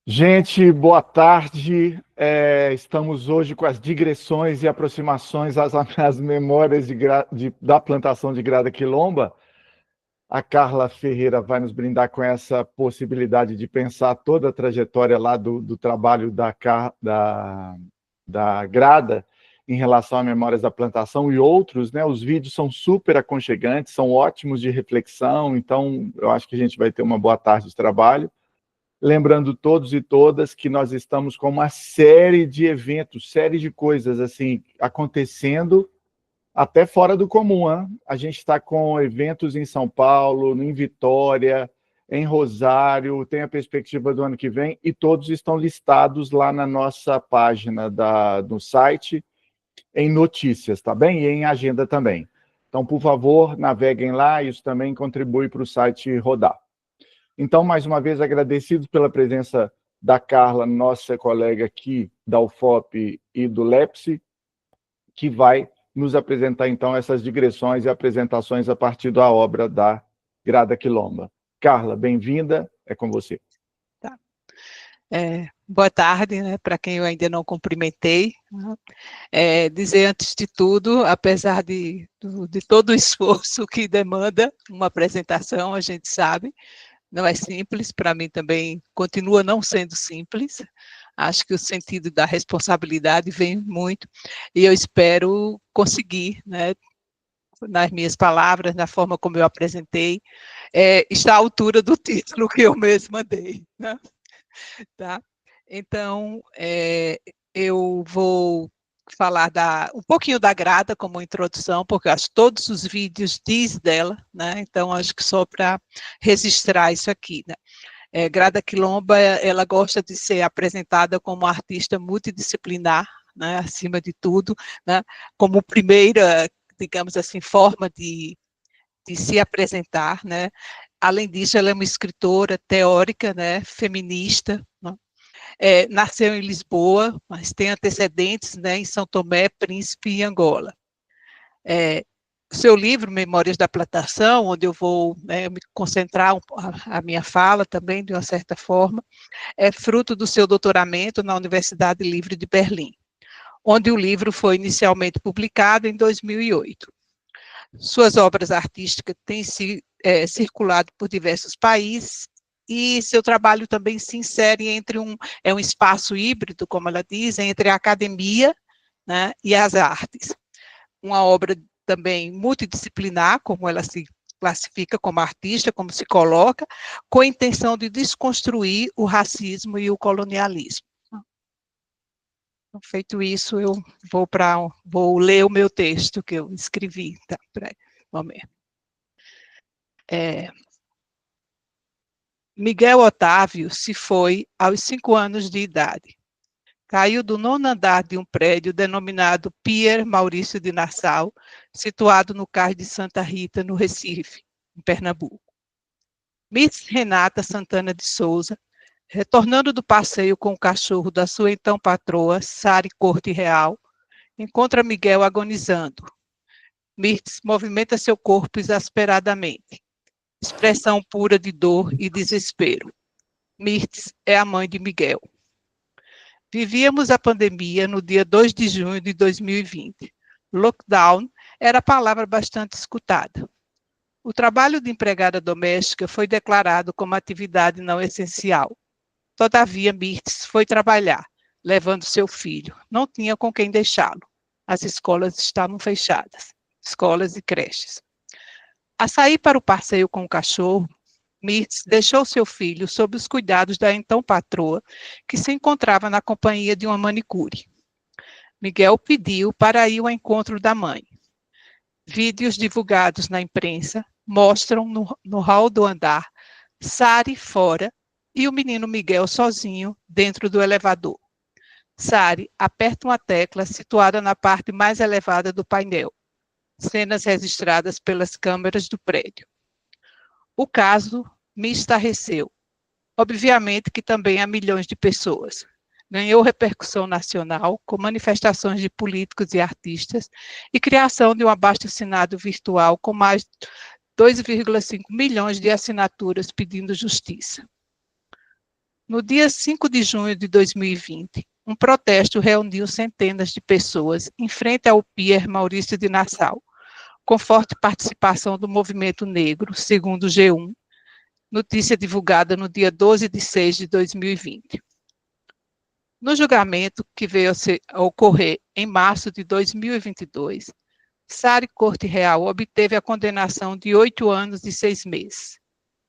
Gente, boa tarde. Estamos hoje com as digressões e aproximações às memórias da plantação de grada quilomba. A Carla Ferreira vai nos brindar com essa possibilidade de pensar toda a trajetória lá do trabalho da grada em relação a memórias da plantação e outros, né? Os vídeos são super aconchegantes, são ótimos de reflexão, então eu acho que a gente vai ter uma boa tarde de trabalho. Lembrando todos e todas que nós estamos com uma série de eventos, série de coisas assim acontecendo até fora do comum, hein? A gente está com eventos em São Paulo, em Vitória, em Rosário, tem a perspectiva do ano que vem, e todos estão listados lá na nossa página no site, em notícias, tá bem? E em agenda também. Então, por favor, naveguem lá, isso também contribui para o site rodar. Então, mais uma vez, agradecidos pela presença da Carla, nossa colega aqui da UFOP e do LEPSE, que vai nos apresentar, então, essas digressões e apresentações a partir da obra da Grada Quilomba. Carla, bem-vinda, é com você. Tá. Boa tarde, né, para quem eu ainda não cumprimentei. Dizer, antes de tudo, apesar de todo o esforço que demanda uma apresentação, a gente sabe, não é simples, para mim também continua não sendo simples. Acho que o sentido da responsabilidade vem muito, e eu espero conseguir, né, nas minhas palavras, na forma como eu apresentei, estar à altura do título que eu mesma dei, né? Tá? Então, eu vou falar um pouquinho da Grada como introdução, porque acho que todos os vídeos diz dela, né? Então acho que só para registrar isso aqui, né? Grada Quilomba, ela gosta de ser apresentada como uma artista multidisciplinar, né? Acima de tudo, né? Como primeira, digamos assim, forma de se apresentar, né? Além disso, ela é uma escritora teórica, né? Feminista, né? Nasceu em Lisboa, mas tem antecedentes, né, em São Tomé, Príncipe e Angola. Seu livro, Memórias da Plantação, onde eu vou, né, me concentrar a minha fala também, de uma certa forma, é fruto do seu doutoramento na Universidade Livre de Berlim, onde o livro foi inicialmente publicado em 2008. Suas obras artísticas têm circulado por diversos países, e seu trabalho também se insere entre um espaço híbrido, como ela diz, entre a academia, né, e as artes. Uma obra também multidisciplinar, como ela se classifica como artista, como se coloca, com a intenção de desconstruir o racismo e o colonialismo. Então, feito isso, eu vou ler o meu texto que eu escrevi. Tá? Vamos ver. Miguel Otávio se foi aos 5 anos de idade. Caiu do 9º andar de um prédio denominado Pier Maurício de Nassau, situado no cais de Santa Rita, no Recife, em Pernambuco. Miss Renata Santana de Souza, retornando do passeio com o cachorro da sua então patroa, Sari Corte Real, encontra Miguel agonizando. Mirtz movimenta seu corpo exasperadamente. Expressão pura de dor e desespero. Mirtz é a mãe de Miguel. Vivíamos a pandemia no dia 2 de junho de 2020. Lockdown era a palavra bastante escutada. O trabalho de empregada doméstica foi declarado como atividade não essencial. Todavia, Mirtz foi trabalhar, levando seu filho. Não tinha com quem deixá-lo. As escolas estavam fechadas, escolas e creches. A sair para o passeio com o cachorro, Mirtz deixou seu filho sob os cuidados da então patroa, que se encontrava na companhia de uma manicure. Miguel pediu para ir ao encontro da mãe. Vídeos divulgados na imprensa mostram no hall do andar Sari fora e o menino Miguel sozinho dentro do elevador. Sari aperta uma tecla situada na parte mais elevada do painel. Cenas registradas pelas câmeras do prédio. O caso me estarreceu. Obviamente que também há milhões de pessoas. Ganhou repercussão nacional, com manifestações de políticos e artistas, e criação de um abaixo-assinado virtual com mais de 2,5 milhões de assinaturas pedindo justiça. No dia 5 de junho de 2020, um protesto reuniu centenas de pessoas em frente ao Pier Maurício de Nassau, com forte participação do movimento negro, segundo o G1, notícia divulgada no dia 12 de 6 de 2020. No julgamento que veio a ocorrer em março de 2022, Sari Corte Real obteve a condenação de 8 anos e 6 meses,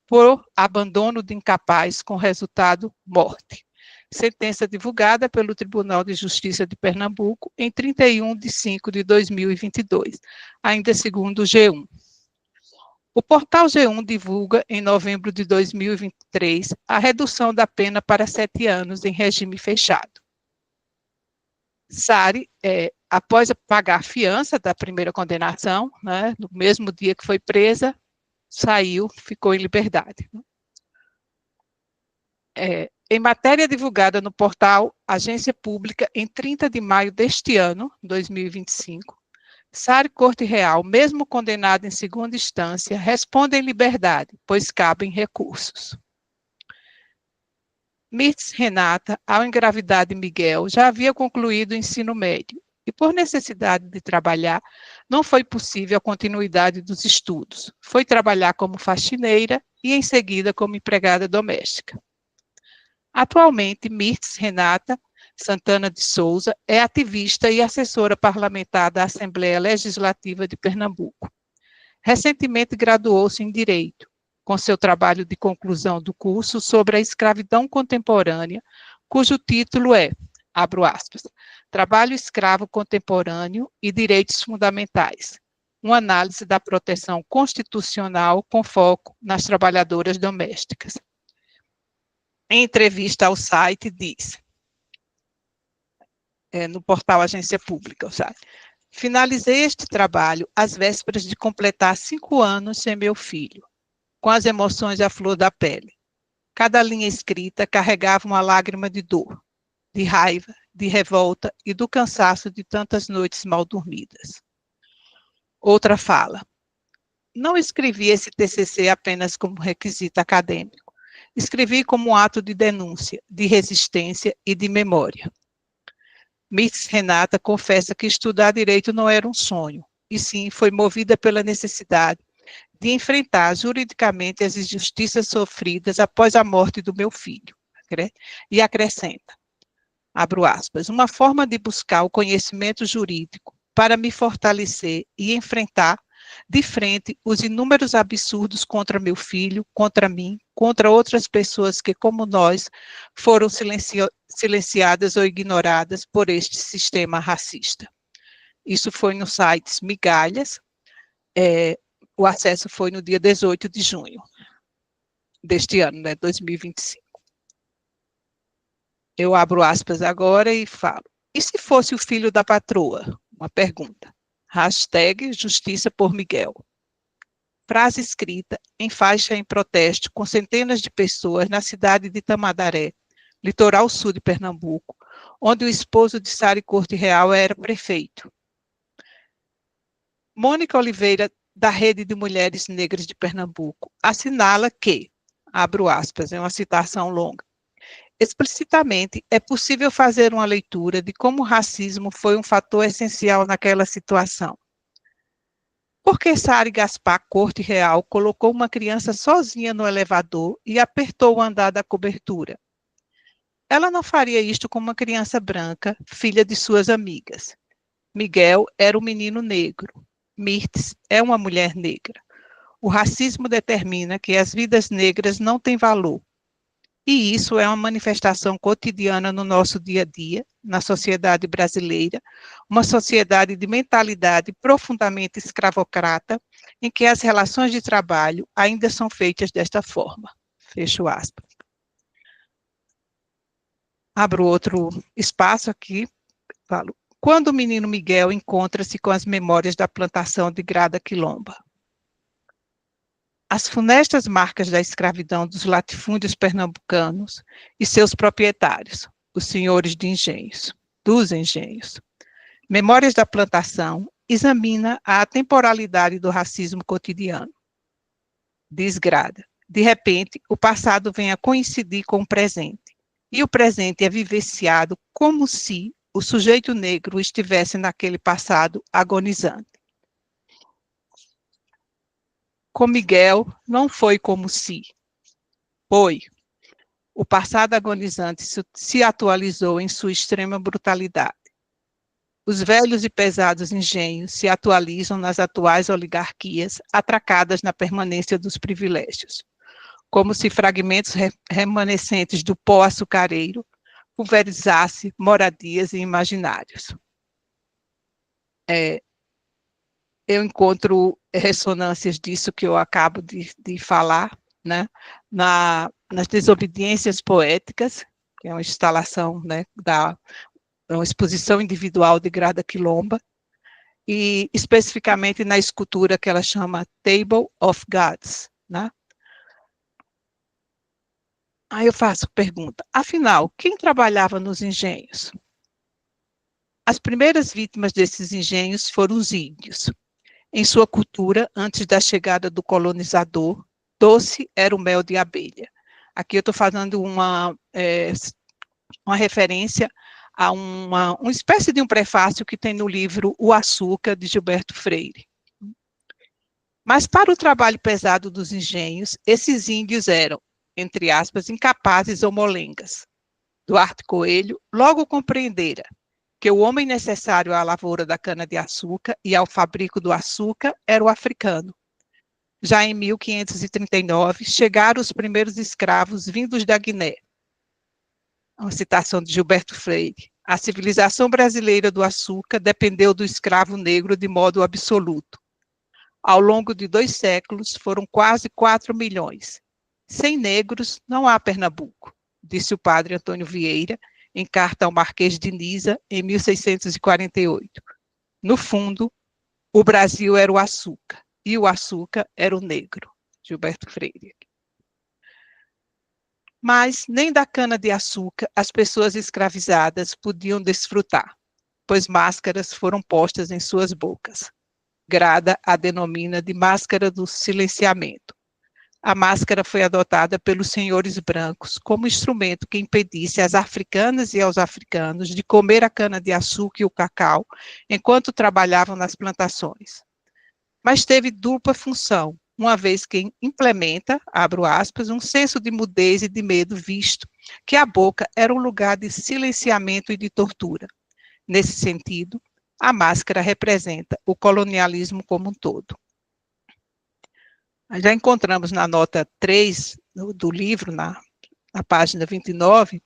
por abandono de incapaz com resultado morte. Sentença divulgada pelo Tribunal de Justiça de Pernambuco em 31 de 5 de 2022, ainda segundo o G1. O portal G1 divulga, em novembro de 2023, a redução da pena para 7 anos em regime fechado. Sari, após pagar a fiança da primeira condenação, né, no mesmo dia que foi presa, saiu, ficou em liberdade. Em matéria divulgada no portal Agência Pública em 30 de maio deste ano, 2025, Sari Corte Real, mesmo condenada em segunda instância, responde em liberdade, pois cabem recursos. Mirtz Renata, ao engravidar de Miguel, já havia concluído o ensino médio e, por necessidade de trabalhar, não foi possível a continuidade dos estudos. Foi trabalhar como faxineira e, em seguida, como empregada doméstica. Atualmente, Mirtz Renata Santana de Souza é ativista e assessora parlamentar da Assembleia Legislativa de Pernambuco. Recentemente graduou-se em Direito, com seu trabalho de conclusão do curso sobre a escravidão contemporânea, cujo título é, abro aspas, Trabalho Escravo Contemporâneo e Direitos Fundamentais, uma análise da proteção constitucional com foco nas trabalhadoras domésticas. Em entrevista ao site, diz, no portal Agência Pública, o site, finalizei este trabalho às vésperas de completar 5 anos sem meu filho, com as emoções à flor da pele. Cada linha escrita carregava uma lágrima de dor, de raiva, de revolta e do cansaço de tantas noites mal dormidas. Outra fala. Não escrevi esse TCC apenas como requisito acadêmico. Escrevi como um ato de denúncia, de resistência e de memória. Mirtz Renata confessa que estudar direito não era um sonho, e sim foi movida pela necessidade de enfrentar juridicamente as injustiças sofridas após a morte do meu filho. E acrescenta, abro aspas, uma forma de buscar o conhecimento jurídico para me fortalecer e enfrentar de frente os inúmeros absurdos contra meu filho, contra mim, contra outras pessoas que, como nós, foram silenciadas ou ignoradas por este sistema racista. Isso foi no site Migalhas, o acesso foi no dia 18 de junho deste ano, né, 2025. Eu abro aspas agora e falo, e se fosse o filho da patroa? Uma pergunta. Hashtag Justiça por Miguel. Frase escrita em faixa em protesto com centenas de pessoas na cidade de Tamandaré, litoral sul de Pernambuco, onde o esposo de Sari Corte Real era prefeito. Mônica Oliveira, da Rede de Mulheres Negras de Pernambuco, assinala que, abro aspas, é uma citação longa, explicitamente, é possível fazer uma leitura de como o racismo foi um fator essencial naquela situação. Por que Sari Gaspar Corte Real colocou uma criança sozinha no elevador e apertou o andar da cobertura? Ela não faria isto com uma criança branca, filha de suas amigas. Miguel era um menino negro. Mirtz é uma mulher negra. O racismo determina que as vidas negras não têm valor. E isso é uma manifestação cotidiana no nosso dia a dia, na sociedade brasileira, uma sociedade de mentalidade profundamente escravocrata, em que as relações de trabalho ainda são feitas desta forma. Fecho aspas. Abro outro espaço aqui, falo. Quando o menino Miguel encontra-se com as memórias da plantação de Grada Quilomba? As funestas marcas da escravidão dos latifúndios pernambucanos e seus proprietários, os senhores de engenhos, dos engenhos. Memórias da Plantação examina a temporalidade do racismo cotidiano. Diz Grada, de repente, o passado vem a coincidir com o presente. e o presente é vivenciado como se o sujeito negro estivesse naquele passado agonizante. Com Miguel, não foi como se. Foi. O passado agonizante se atualizou em sua extrema brutalidade. Os velhos e pesados engenhos se atualizam nas atuais oligarquias, atracadas na permanência dos privilégios, como se fragmentos remanescentes do pó açucareiro pulverizasse moradias e imaginários. Eu encontro ressonâncias disso que eu acabo de falar, né, nas desobediências poéticas, que é uma instalação, né, uma exposição individual de Grada Quilomba, e especificamente na escultura que ela chama Table of Gods, né? Aí eu faço pergunta, afinal, quem trabalhava nos engenhos? As primeiras vítimas desses engenhos foram os índios. Em sua cultura, antes da chegada do colonizador, doce era o mel de abelha. Aqui eu estou fazendo uma referência a uma espécie de um prefácio que tem no livro O Açúcar, de Gilberto Freire. Mas para o trabalho pesado dos engenhos, esses índios eram, entre aspas, incapazes ou molengas. Duarte Coelho logo compreendera que o homem necessário à lavoura da cana-de-açúcar e ao fabrico do açúcar era o africano. Já em 1539, chegaram os primeiros escravos vindos da Guiné. Uma citação de Gilberto Freire. A civilização brasileira do açúcar dependeu do escravo negro de modo absoluto. Ao longo de 2 séculos, foram quase 4 milhões. Sem negros, não há Pernambuco, disse o padre Antônio Vieira, em carta ao Marquês de Nisa, em 1648. No fundo, o Brasil era o açúcar, e o açúcar era o negro. Gilberto Freire. Mas nem da cana-de-açúcar as pessoas escravizadas podiam desfrutar, pois máscaras foram postas em suas bocas. Grada a denomina de máscara do silenciamento. A máscara foi adotada pelos senhores brancos como instrumento que impedisse às africanas e aos africanos de comer a cana-de-açúcar e o cacau enquanto trabalhavam nas plantações. Mas teve dupla função, uma vez que implementa, abro aspas, um senso de mudez e de medo, visto que a boca era um lugar de silenciamento e de tortura. Nesse sentido, a máscara representa o colonialismo como um todo. Já encontramos na nota 3 do livro, na página 29,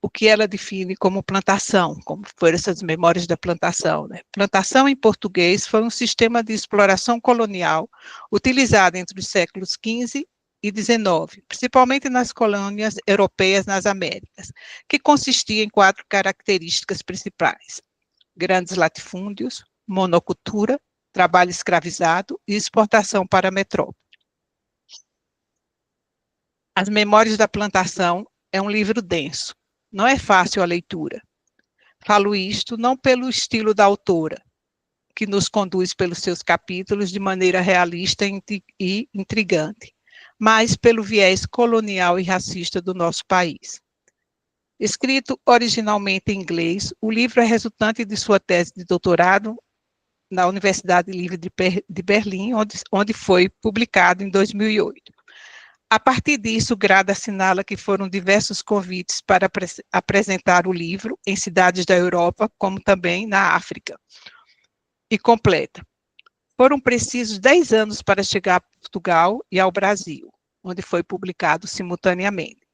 o que ela define como plantação, como foram essas memórias da plantação. Né? Plantação, em português, foi um sistema de exploração colonial utilizado entre os séculos XV e XIX, principalmente nas colônias europeias nas Américas, que consistia em 4 características principais: grandes latifúndios, monocultura, trabalho escravizado e exportação para a metrópole. As Memórias da Plantação é um livro denso, não é fácil a leitura. Falo isto não pelo estilo da autora, que nos conduz pelos seus capítulos de maneira realista e intrigante, mas pelo viés colonial e racista do nosso país. Escrito originalmente em inglês, o livro é resultante de sua tese de doutorado na Universidade Livre de Berlim, onde foi publicado em 2008. A partir disso, Grada assinala que foram diversos convites para apresentar o livro em cidades da Europa, como também na África. E completa: foram precisos 10 anos para chegar a Portugal e ao Brasil, onde foi publicado simultaneamente,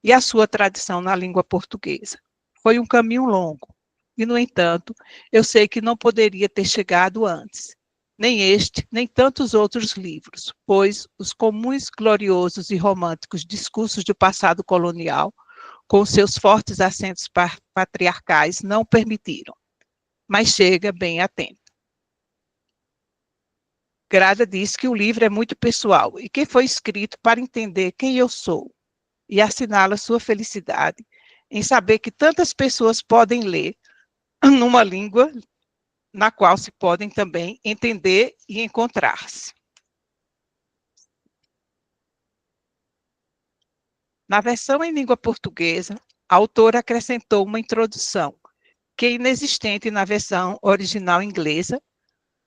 e a sua tradição na língua portuguesa. Foi um caminho longo, e, no entanto, eu sei que não poderia ter chegado antes, nem este, nem tantos outros livros, pois os comuns, gloriosos e românticos discursos do passado colonial, com seus fortes acentos patriarcais, não permitiram, mas chega bem a tempo. Grada diz que o livro é muito pessoal e que foi escrito para entender quem eu sou, e assinala sua felicidade em saber que tantas pessoas podem ler numa língua na qual se podem também entender e encontrar-se. Na versão em língua portuguesa, a autora acrescentou uma introdução, que é inexistente na versão original inglesa,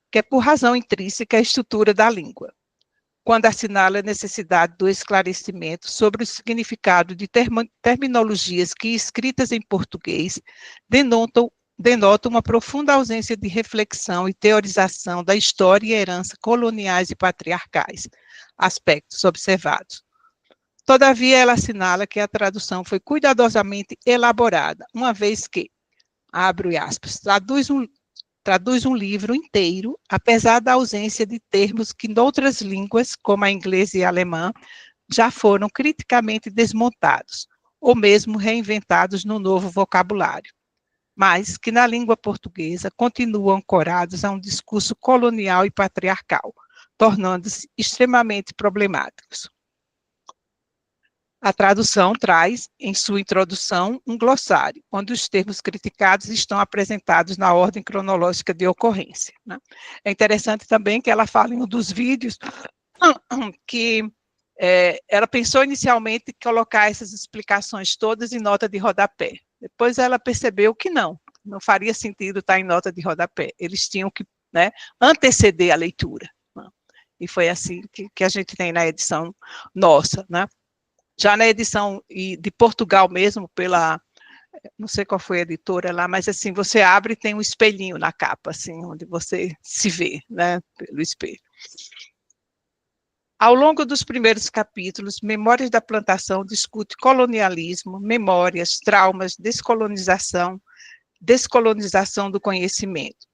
que é por razão intrínseca à estrutura da língua, quando assinala a necessidade do esclarecimento sobre o significado de terminologias que, escritas em português, denotam uma profunda ausência de reflexão e teorização da história e herança coloniais e patriarcais, aspectos observados. Todavia, ela assinala que a tradução foi cuidadosamente elaborada, uma vez que, abre aspas, traduz um livro inteiro, apesar da ausência de termos que, noutras línguas, como a inglesa e a alemã, já foram criticamente desmontados, ou mesmo reinventados no novo vocabulário, mas que, na língua portuguesa, continuam ancorados a um discurso colonial e patriarcal, tornando-se extremamente problemáticos. A tradução traz, em sua introdução, um glossário, onde os termos criticados estão apresentados na ordem cronológica de ocorrência, né? É interessante também que ela fala em um dos vídeos que ela pensou inicialmente em colocar essas explicações todas em nota de rodapé. Depois ela percebeu que não faria sentido estar em nota de rodapé. Eles tinham que, né, anteceder a leitura, né? E foi assim que a gente tem na edição nossa, né? Já na edição de Portugal mesmo, não sei qual foi a editora lá, mas assim, você abre e tem um espelhinho na capa, assim, onde você se vê, né, pelo espelho. Ao longo dos primeiros capítulos, Memórias da Plantação discute colonialismo, memórias, traumas, descolonização do conhecimento.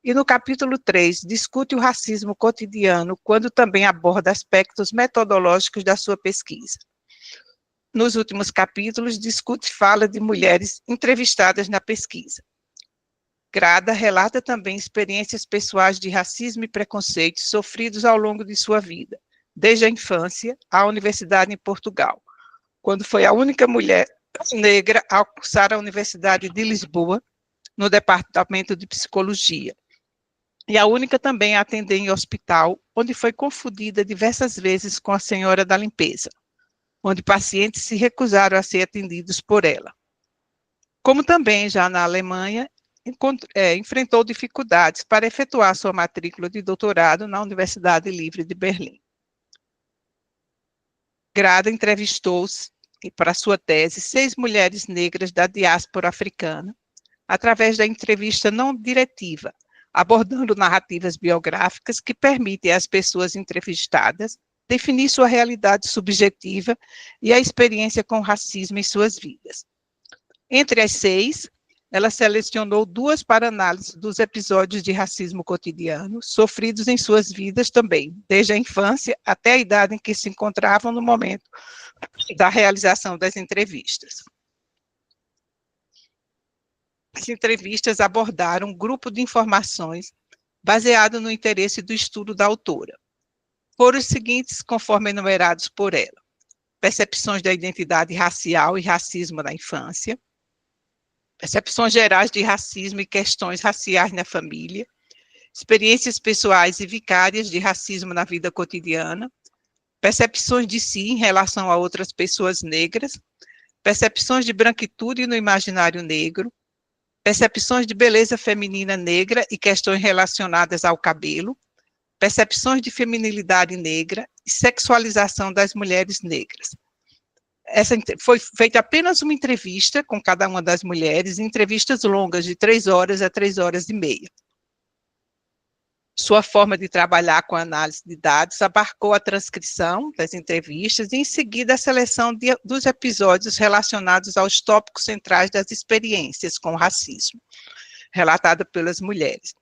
E no capítulo 3, discute o racismo cotidiano, quando também aborda aspectos metodológicos da sua pesquisa. Nos últimos capítulos, discute e fala de mulheres entrevistadas na pesquisa. Grada relata também experiências pessoais de racismo e preconceito sofridos ao longo de sua vida, desde a infância à universidade em Portugal, quando foi a única mulher negra a cursar a Universidade de Lisboa, no departamento de psicologia, e a única também a atender em hospital, onde foi confundida diversas vezes com a senhora da limpeza, onde pacientes se recusaram a ser atendidos por ela. Como também já na Alemanha, enfrentou dificuldades para efetuar sua matrícula de doutorado na Universidade Livre de Berlim. Grada entrevistou, para sua tese, 6 mulheres negras da diáspora africana, através da entrevista não diretiva, abordando narrativas biográficas que permitem às pessoas entrevistadas definir sua realidade subjetiva e a experiência com o racismo em suas vidas. Entre as 6, ela selecionou 2 para análise dos episódios de racismo cotidiano sofridos em suas vidas também, desde a infância até a idade em que se encontravam no momento da realização das entrevistas. As entrevistas abordaram um grupo de informações baseado no interesse do estudo da autora. Foram os seguintes, conforme enumerados por ela: percepções da identidade racial e racismo na infância, percepções gerais de racismo e questões raciais na família, experiências pessoais e vicárias de racismo na vida cotidiana, percepções de si em relação a outras pessoas negras, percepções de branquitude no imaginário negro, percepções de beleza feminina negra e questões relacionadas ao cabelo, percepções de feminilidade negra e sexualização das mulheres negras. Foi feita apenas uma entrevista com cada uma das mulheres, entrevistas longas de 3 horas a 3 horas e meia. Sua forma de trabalhar com a análise de dados abarcou a transcrição das entrevistas e, em seguida, a seleção dos episódios relacionados aos tópicos centrais das experiências com o racismo, relatada pelas mulheres.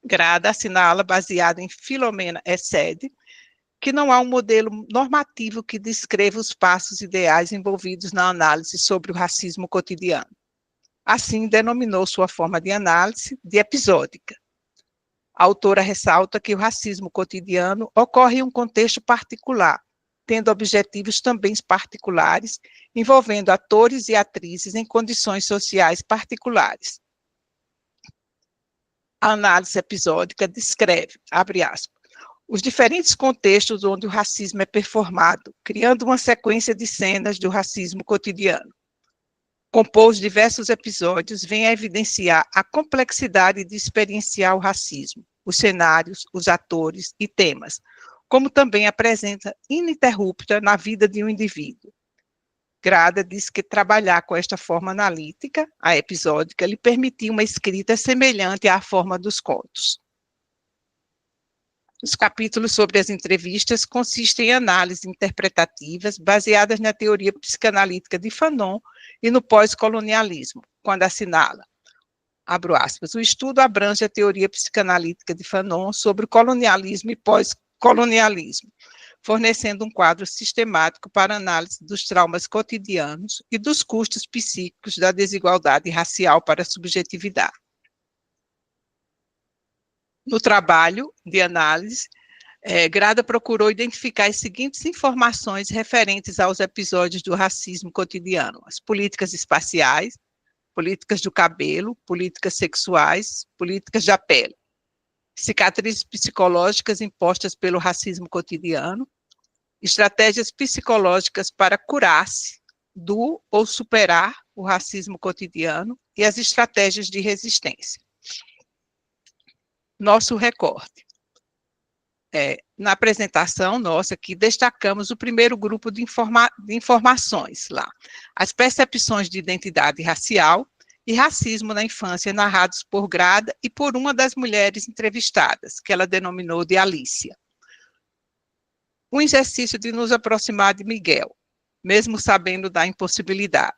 Grada assinala, baseado em Filomena Essed, que não há um modelo normativo que descreva os passos ideais envolvidos na análise sobre o racismo cotidiano. Assim, denominou sua forma de análise de episódica. A autora ressalta que o racismo cotidiano ocorre em um contexto particular, tendo objetivos também particulares, envolvendo atores e atrizes em condições sociais particulares. A análise episódica descreve, abre aspas, os diferentes contextos onde o racismo é performado, criando uma sequência de cenas do racismo cotidiano. Compor os diversos episódios vem a evidenciar a complexidade de experienciar o racismo, os cenários, os atores e temas, como também a presença ininterrupta na vida de um indivíduo. Grada diz que trabalhar com esta forma analítica, a episódica, lhe permitiu uma escrita semelhante à forma dos contos. Os capítulos sobre as entrevistas consistem em análises interpretativas baseadas na teoria psicanalítica de Fanon e no pós-colonialismo, quando assinala, abro aspas, o estudo abrange a teoria psicanalítica de Fanon sobre o colonialismo e pós-colonialismo, fornecendo um quadro sistemático para análise dos traumas cotidianos e dos custos psíquicos da desigualdade racial para a subjetividade. No trabalho de análise, Grada procurou identificar as seguintes informações referentes aos episódios do racismo cotidiano: as políticas espaciais, políticas do cabelo, políticas sexuais, políticas da pele, cicatrizes psicológicas impostas pelo racismo cotidiano, estratégias psicológicas para curar-se do ou superar o racismo cotidiano e as estratégias de resistência. Nosso recorte. Na apresentação nossa aqui, destacamos o primeiro grupo de informações lá. As percepções de identidade racial e racismo na infância narrados por Grada e por uma das mulheres entrevistadas, que ela denominou de Alicia. Um exercício de nos aproximar de Miguel, mesmo sabendo da impossibilidade,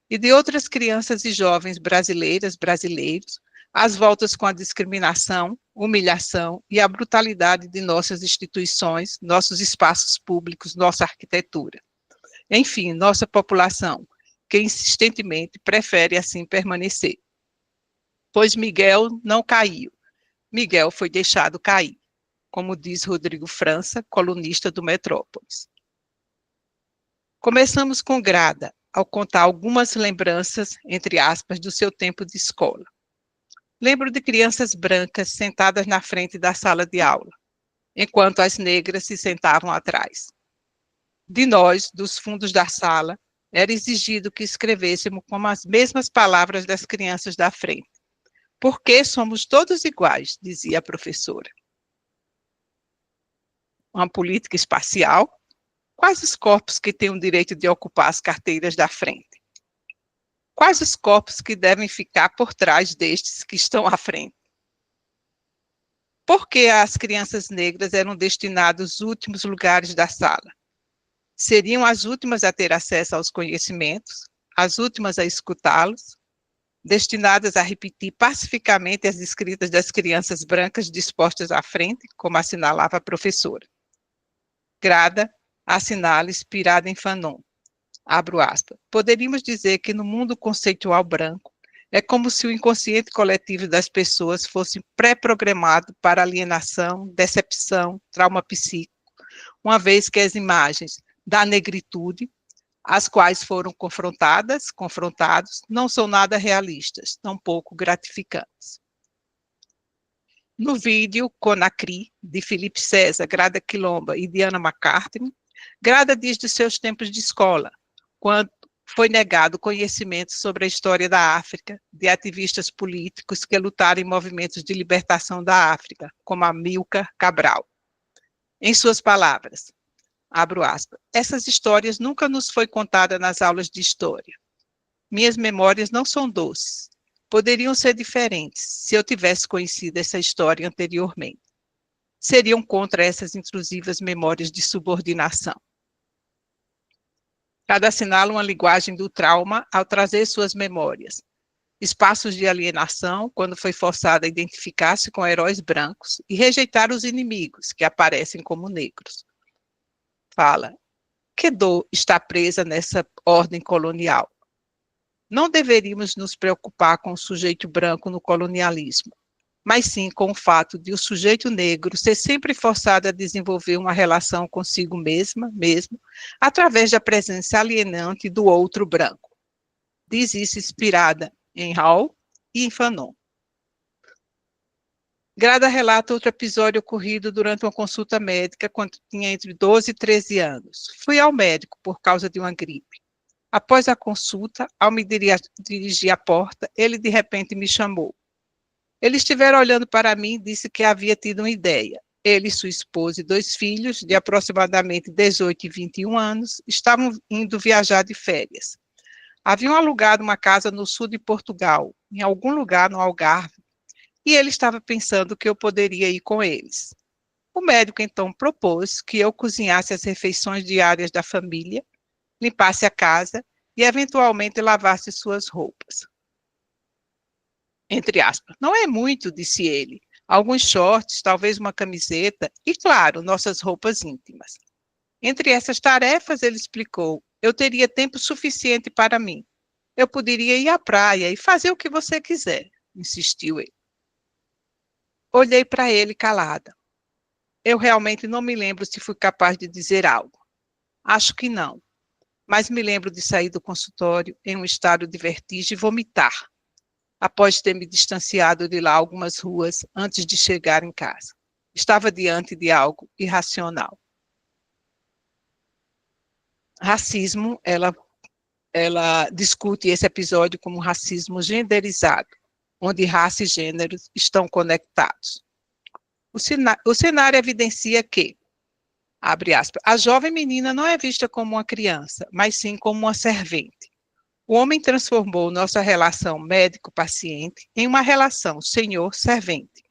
e de outras crianças e jovens brasileiros, às voltas com a discriminação, humilhação e a brutalidade de nossas instituições, nossos espaços públicos, nossa arquitetura. Enfim, nossa população, que insistentemente prefere assim permanecer. Pois Miguel não caiu, Miguel foi deixado cair, como diz Rodrigo França, colunista do Metrópolis. Começamos com Grada, ao contar algumas lembranças, entre aspas, do seu tempo de escola. Lembro de crianças brancas sentadas na frente da sala de aula, enquanto as negras se sentavam atrás. De nós, dos fundos da sala, era exigido que escrevêssemos com as mesmas palavras das crianças da frente. Porque somos todos iguais, dizia a professora. Uma política espacial? Quais os corpos que têm o direito de ocupar as carteiras da frente? Quais os corpos que devem ficar por trás destes que estão à frente? Por que as crianças negras eram destinadas aos últimos lugares da sala? Seriam as últimas a ter acesso aos conhecimentos, as últimas a escutá-los, destinadas a repetir pacificamente as escritas das crianças brancas dispostas à frente, como assinalava a professora. Grada assinala inspirada em Fanon. Abro aspas. Poderíamos dizer que no mundo conceitual branco, é como se o inconsciente coletivo das pessoas fosse pré-programado para alienação, decepção, trauma psíquico, uma vez que as imagens da negritude, as quais foram confrontados, não são nada realistas, tampouco gratificantes. No vídeo Conakry, de Felipe César, Grada Quilomba e Diana McCartney, Grada diz dos seus tempos de escola, quando foi negado conhecimento sobre a história da África, de ativistas políticos que lutaram em movimentos de libertação da África, como Amílcar Cabral. Em suas palavras, abro aspas, essas histórias nunca nos foi contada nas aulas de história. Minhas memórias não são doces. Poderiam ser diferentes se eu tivesse conhecido essa história anteriormente. Seriam contra essas intrusivas memórias de subordinação. Cada assinala uma linguagem do trauma ao trazer suas memórias. Espaços de alienação, quando foi forçada a identificar-se com heróis brancos e rejeitar os inimigos, que aparecem como negros. Fala, que dor está presa nessa ordem colonial? Não deveríamos nos preocupar com o sujeito branco no colonialismo, mas sim com o fato de o sujeito negro ser sempre forçado a desenvolver uma relação consigo mesmo, através da presença alienante do outro branco. Diz isso inspirada em Hall e em Fanon. Grada relata outro episódio ocorrido durante uma consulta médica quando tinha entre 12 e 13 anos. Fui ao médico por causa de uma gripe. Após a consulta, ao me dirigir à porta, ele de repente me chamou. Ele estivera olhando para mim e disse que havia tido uma ideia. Ele, sua esposa e 2 filhos, de aproximadamente 18 e 21 anos, estavam indo viajar de férias. Haviam alugado uma casa no sul de Portugal, em algum lugar no Algarve, e ele estava pensando que eu poderia ir com eles. O médico então propôs que eu cozinhasse as refeições diárias da família, limpasse a casa e eventualmente lavasse suas roupas. Entre aspas. Não é muito, disse ele. Alguns shorts, talvez uma camiseta e, claro, nossas roupas íntimas. Entre essas tarefas, ele explicou, eu teria tempo suficiente para mim. Eu poderia ir à praia e fazer o que você quiser, insistiu ele. Olhei para ele calada. Eu realmente não me lembro se fui capaz de dizer algo. Acho que não. Mas me lembro de sair do consultório em um estado de vertigem e vomitar, após ter me distanciado de lá algumas ruas antes de chegar em casa. Estava diante de algo irracional. Racismo, ela discute esse episódio como racismo genderizado, onde raça e gênero estão conectados. O cenário evidencia que, abre aspas, a jovem menina não é vista como uma criança, mas sim como uma servente. O homem transformou nossa relação médico-paciente em uma relação senhor-servente.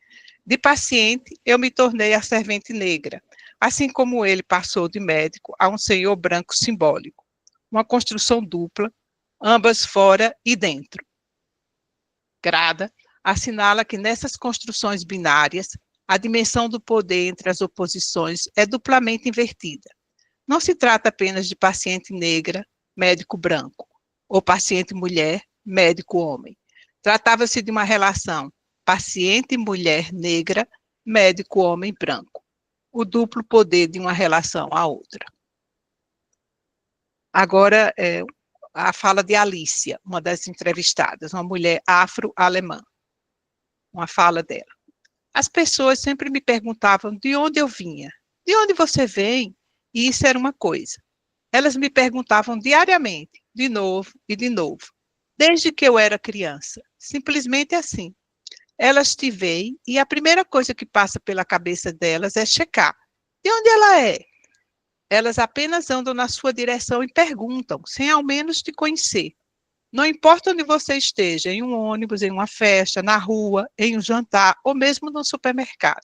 De paciente, eu me tornei a servente negra, assim como ele passou de médico a um senhor branco simbólico. Uma construção dupla, ambas fora e dentro. Grada assinala que nessas construções binárias, a dimensão do poder entre as oposições é duplamente invertida. Não se trata apenas de paciente negra, médico branco, ou paciente mulher, médico homem. Tratava-se de uma relação paciente mulher negra, médico homem branco. O duplo poder de uma relação à outra. Agora, a fala de Alicia, uma das entrevistadas, uma mulher afro-alemã. Uma fala dela. As pessoas sempre me perguntavam de onde eu vinha. De onde você vem? E isso era uma coisa. Elas me perguntavam diariamente, de novo e de novo, desde que eu era criança. Simplesmente assim. Elas te veem e a primeira coisa que passa pela cabeça delas é checar. De onde ela é? Elas apenas andam na sua direção e perguntam, sem ao menos te conhecer. Não importa onde você esteja, em um ônibus, em uma festa, na rua, em um jantar ou mesmo no supermercado.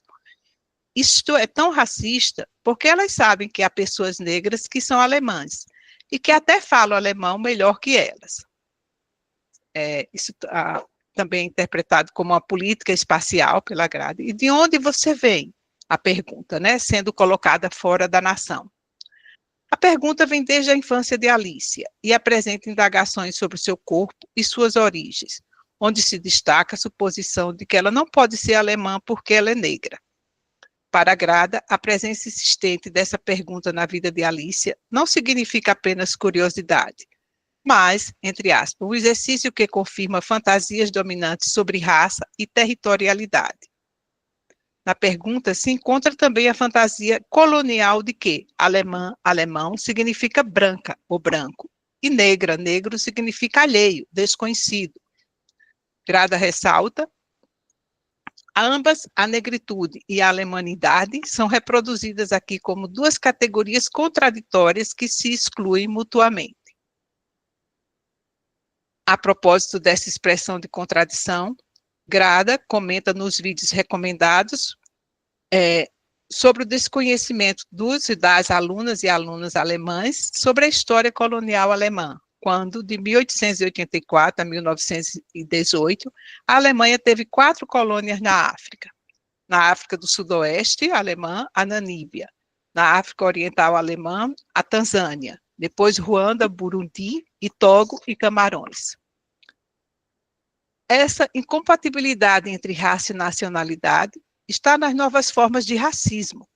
Isto é tão racista porque elas sabem que há pessoas negras que são alemãs e que até falam alemão melhor que elas. Isso também é interpretado como uma política espacial pela grade. E de onde você vem? A pergunta, né, sendo colocada fora da nação. A pergunta vem desde a infância de Alicia e apresenta indagações sobre seu corpo e suas origens, onde se destaca a suposição de que ela não pode ser alemã porque ela é negra. Para Grada, a presença insistente dessa pergunta na vida de Alicia não significa apenas curiosidade, mas, entre aspas, um exercício que confirma fantasias dominantes sobre raça e territorialidade. Na pergunta se encontra também a fantasia colonial de que alemã, alemão significa branca ou branco, e negra, negro significa alheio, desconhecido. Grada ressalta, ambas, a negritude e a alemanidade, são reproduzidas aqui como duas categorias contraditórias que se excluem mutuamente. A propósito dessa expressão de contradição, Grada comenta nos vídeos recomendados sobre o desconhecimento dos e das alunas e alunos alemães sobre a história colonial alemã, quando, de 1884 a 1918, a Alemanha teve 4 colônias na África. Na África do Sudoeste, alemã, a Namíbia. Na África Oriental alemã, a Tanzânia. Depois Ruanda, Burundi, e Togo e Camarões. Essa incompatibilidade entre raça e nacionalidade está nas novas formas de racismo,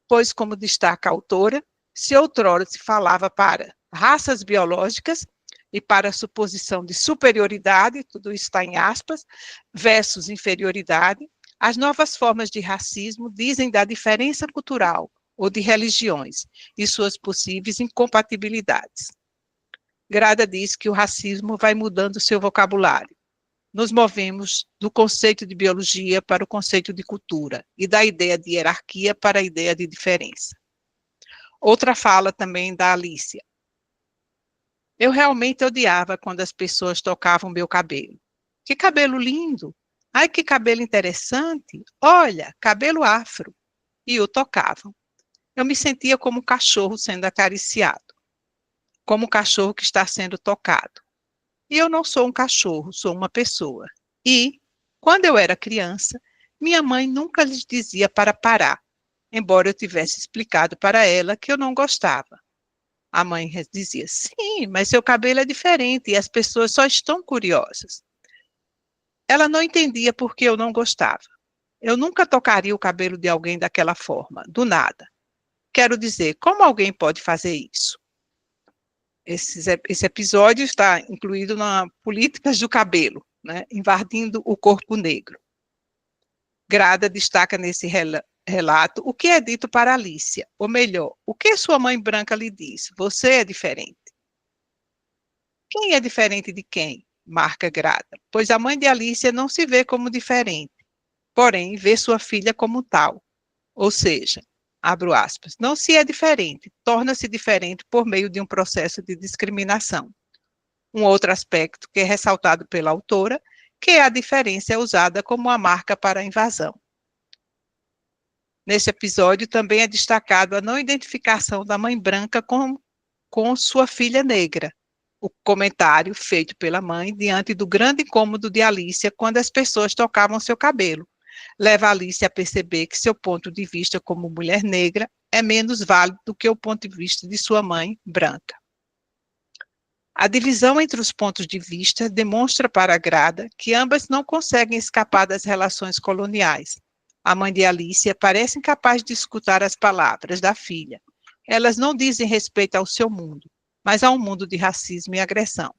pois, como destaca a autora, se outrora se falava para raças biológicas e para a suposição de superioridade, tudo isso está em aspas, versus inferioridade, As novas formas de racismo dizem da diferença cultural ou de religiões e suas possíveis incompatibilidades. Grada diz que o racismo vai mudando seu vocabulário. Nos movemos do conceito de biologia para o conceito de cultura e da ideia de hierarquia para a ideia de diferença. Outra fala também da Alicia. Eu realmente odiava quando as pessoas tocavam meu cabelo. Que cabelo lindo! Ai, que cabelo interessante! Olha, cabelo afro! E o tocavam. Eu me sentia como um cachorro sendo acariciado, como um cachorro que está sendo tocado. E eu não sou um cachorro, sou uma pessoa. E, quando eu era criança, minha mãe nunca lhes dizia para parar, embora eu tivesse explicado para ela que eu não gostava. A mãe dizia, sim, mas seu cabelo é diferente e as pessoas só estão curiosas. Ela não entendia por que eu não gostava. Eu nunca tocaria o cabelo de alguém daquela forma, do nada. Quero dizer, como alguém pode fazer isso? Esse episódio está incluído na Políticas do Cabelo, né, invadindo o corpo negro. Grada destaca nesse relato o que é dito para Alicia, ou melhor, o que sua mãe branca lhe diz, você é diferente. Quem é diferente de quem? Marca Grada, pois a mãe de Alicia não se vê como diferente, porém vê sua filha como tal, ou seja, abro aspas, não se é diferente, torna-se diferente por meio de um processo de discriminação. Um outro aspecto que é ressaltado pela autora, que a diferença é usada como uma marca para a invasão. Nesse episódio também é destacado a não identificação da mãe branca com sua filha negra, o comentário feito pela mãe diante do grande incômodo de Alicia quando as pessoas tocavam seu cabelo. Leva Alicia a perceber que seu ponto de vista como mulher negra é menos válido do que o ponto de vista de sua mãe branca. A divisão entre os pontos de vista demonstra para a Grada que ambas não conseguem escapar das relações coloniais. A mãe de Alicia parece incapaz de escutar as palavras da filha. Elas não dizem respeito ao seu mundo, mas a um mundo de racismo e agressão.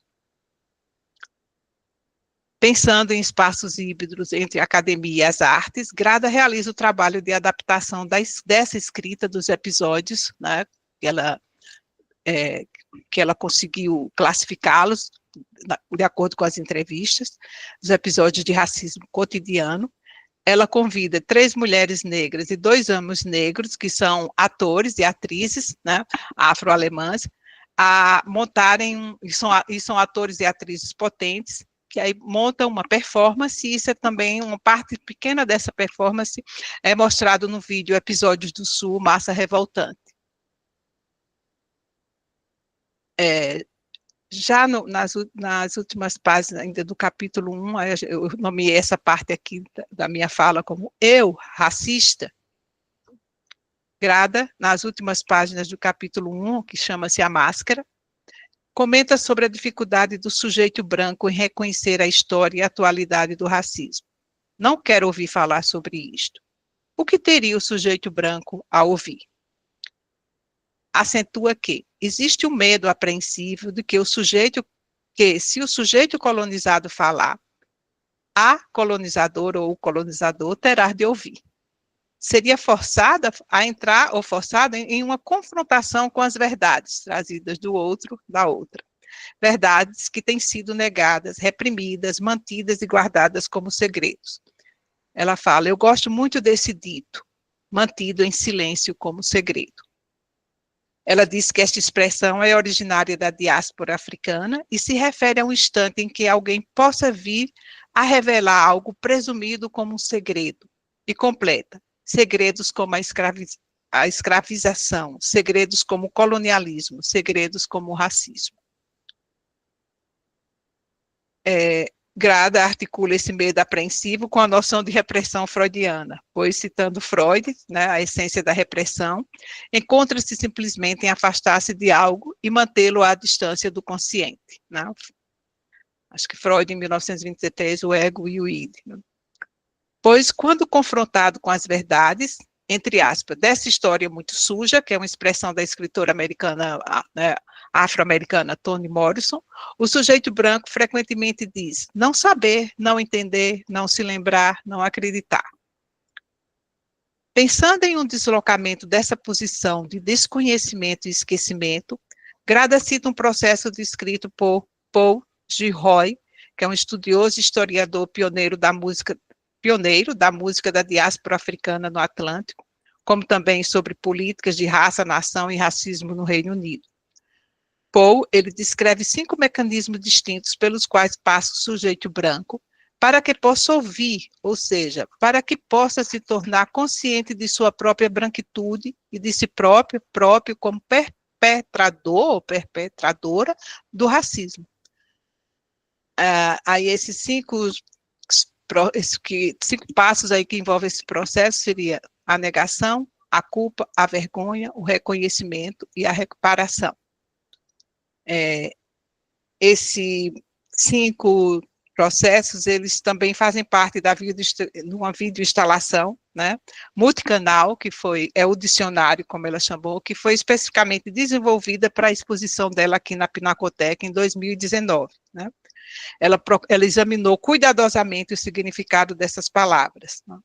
Pensando em espaços híbridos entre a academia e as artes, Grada realiza o trabalho de adaptação dessa escrita dos episódios, né, que ela conseguiu classificá-los de acordo com as entrevistas, os episódios de racismo cotidiano. Ela convida 3 mulheres negras e 2 homens negros, que são atores e atrizes, né, afro-alemãs, a montarem, e são atores e atrizes potentes, que aí montam uma performance, e isso é também uma parte pequena dessa performance, é mostrado no vídeo Episódios do Sul, Massa Revoltante. Já nas últimas páginas ainda do capítulo 1, eu nomeei essa parte aqui da minha fala como eu, racista. Grada, nas últimas páginas do capítulo 1, que chama-se A Máscara, comenta sobre a dificuldade do sujeito branco em reconhecer a história e a atualidade do racismo. Não quero ouvir falar sobre isto. O que teria o sujeito branco a ouvir? Acentua que existe um medo apreensível de que se o sujeito colonizado falar, a colonizadora ou o colonizador terá de ouvir. Seria forçada a entrar ou forçada em uma confrontação com as verdades trazidas do outro, da outra. Verdades que têm sido negadas, reprimidas, mantidas e guardadas como segredos. Ela fala, eu gosto muito desse dito, mantido em silêncio como segredo. Ela diz que esta expressão é originária da diáspora africana e se refere a um instante em que alguém possa vir a revelar algo presumido como um segredo, e completa, segredos como a escravização, segredos como o colonialismo, segredos como o racismo. Grada articula esse medo apreensivo com a noção de repressão freudiana, pois, citando Freud, né, a essência da repressão, encontra-se simplesmente em afastar-se de algo e mantê-lo à distância do consciente. Né? Acho que Freud, em 1923, o ego e o id. Né? Pois, quando confrontado com as verdades, entre aspas, dessa história muito suja, que é uma expressão da escritora americana, né, afro-americana Toni Morrison, o sujeito branco frequentemente diz não saber, não entender, não se lembrar, não acreditar. Pensando em um deslocamento dessa posição de desconhecimento e esquecimento, Grada cita um processo descrito por Paul Gilroy, que é um estudioso e historiador pioneiro da música da diáspora africana no Atlântico, como também sobre políticas de raça, nação e racismo no Reino Unido. Paul, ele descreve 5 mecanismos distintos pelos quais passa o sujeito branco para que possa ouvir, ou seja, para que possa se tornar consciente de sua própria branquitude e de si próprio como perpetrador ou perpetradora do racismo. Aí esses 5 passos aí que envolvem esse processo seria a negação, a culpa, a vergonha, o reconhecimento e a recuperação. Esses 5 processos, eles também fazem parte de uma videoinstalação, né, multicanal, que é o dicionário, como ela chamou, que foi especificamente desenvolvida para a exposição dela aqui na Pinacoteca em 2019, né. Ela examinou cuidadosamente o significado dessas palavras, né.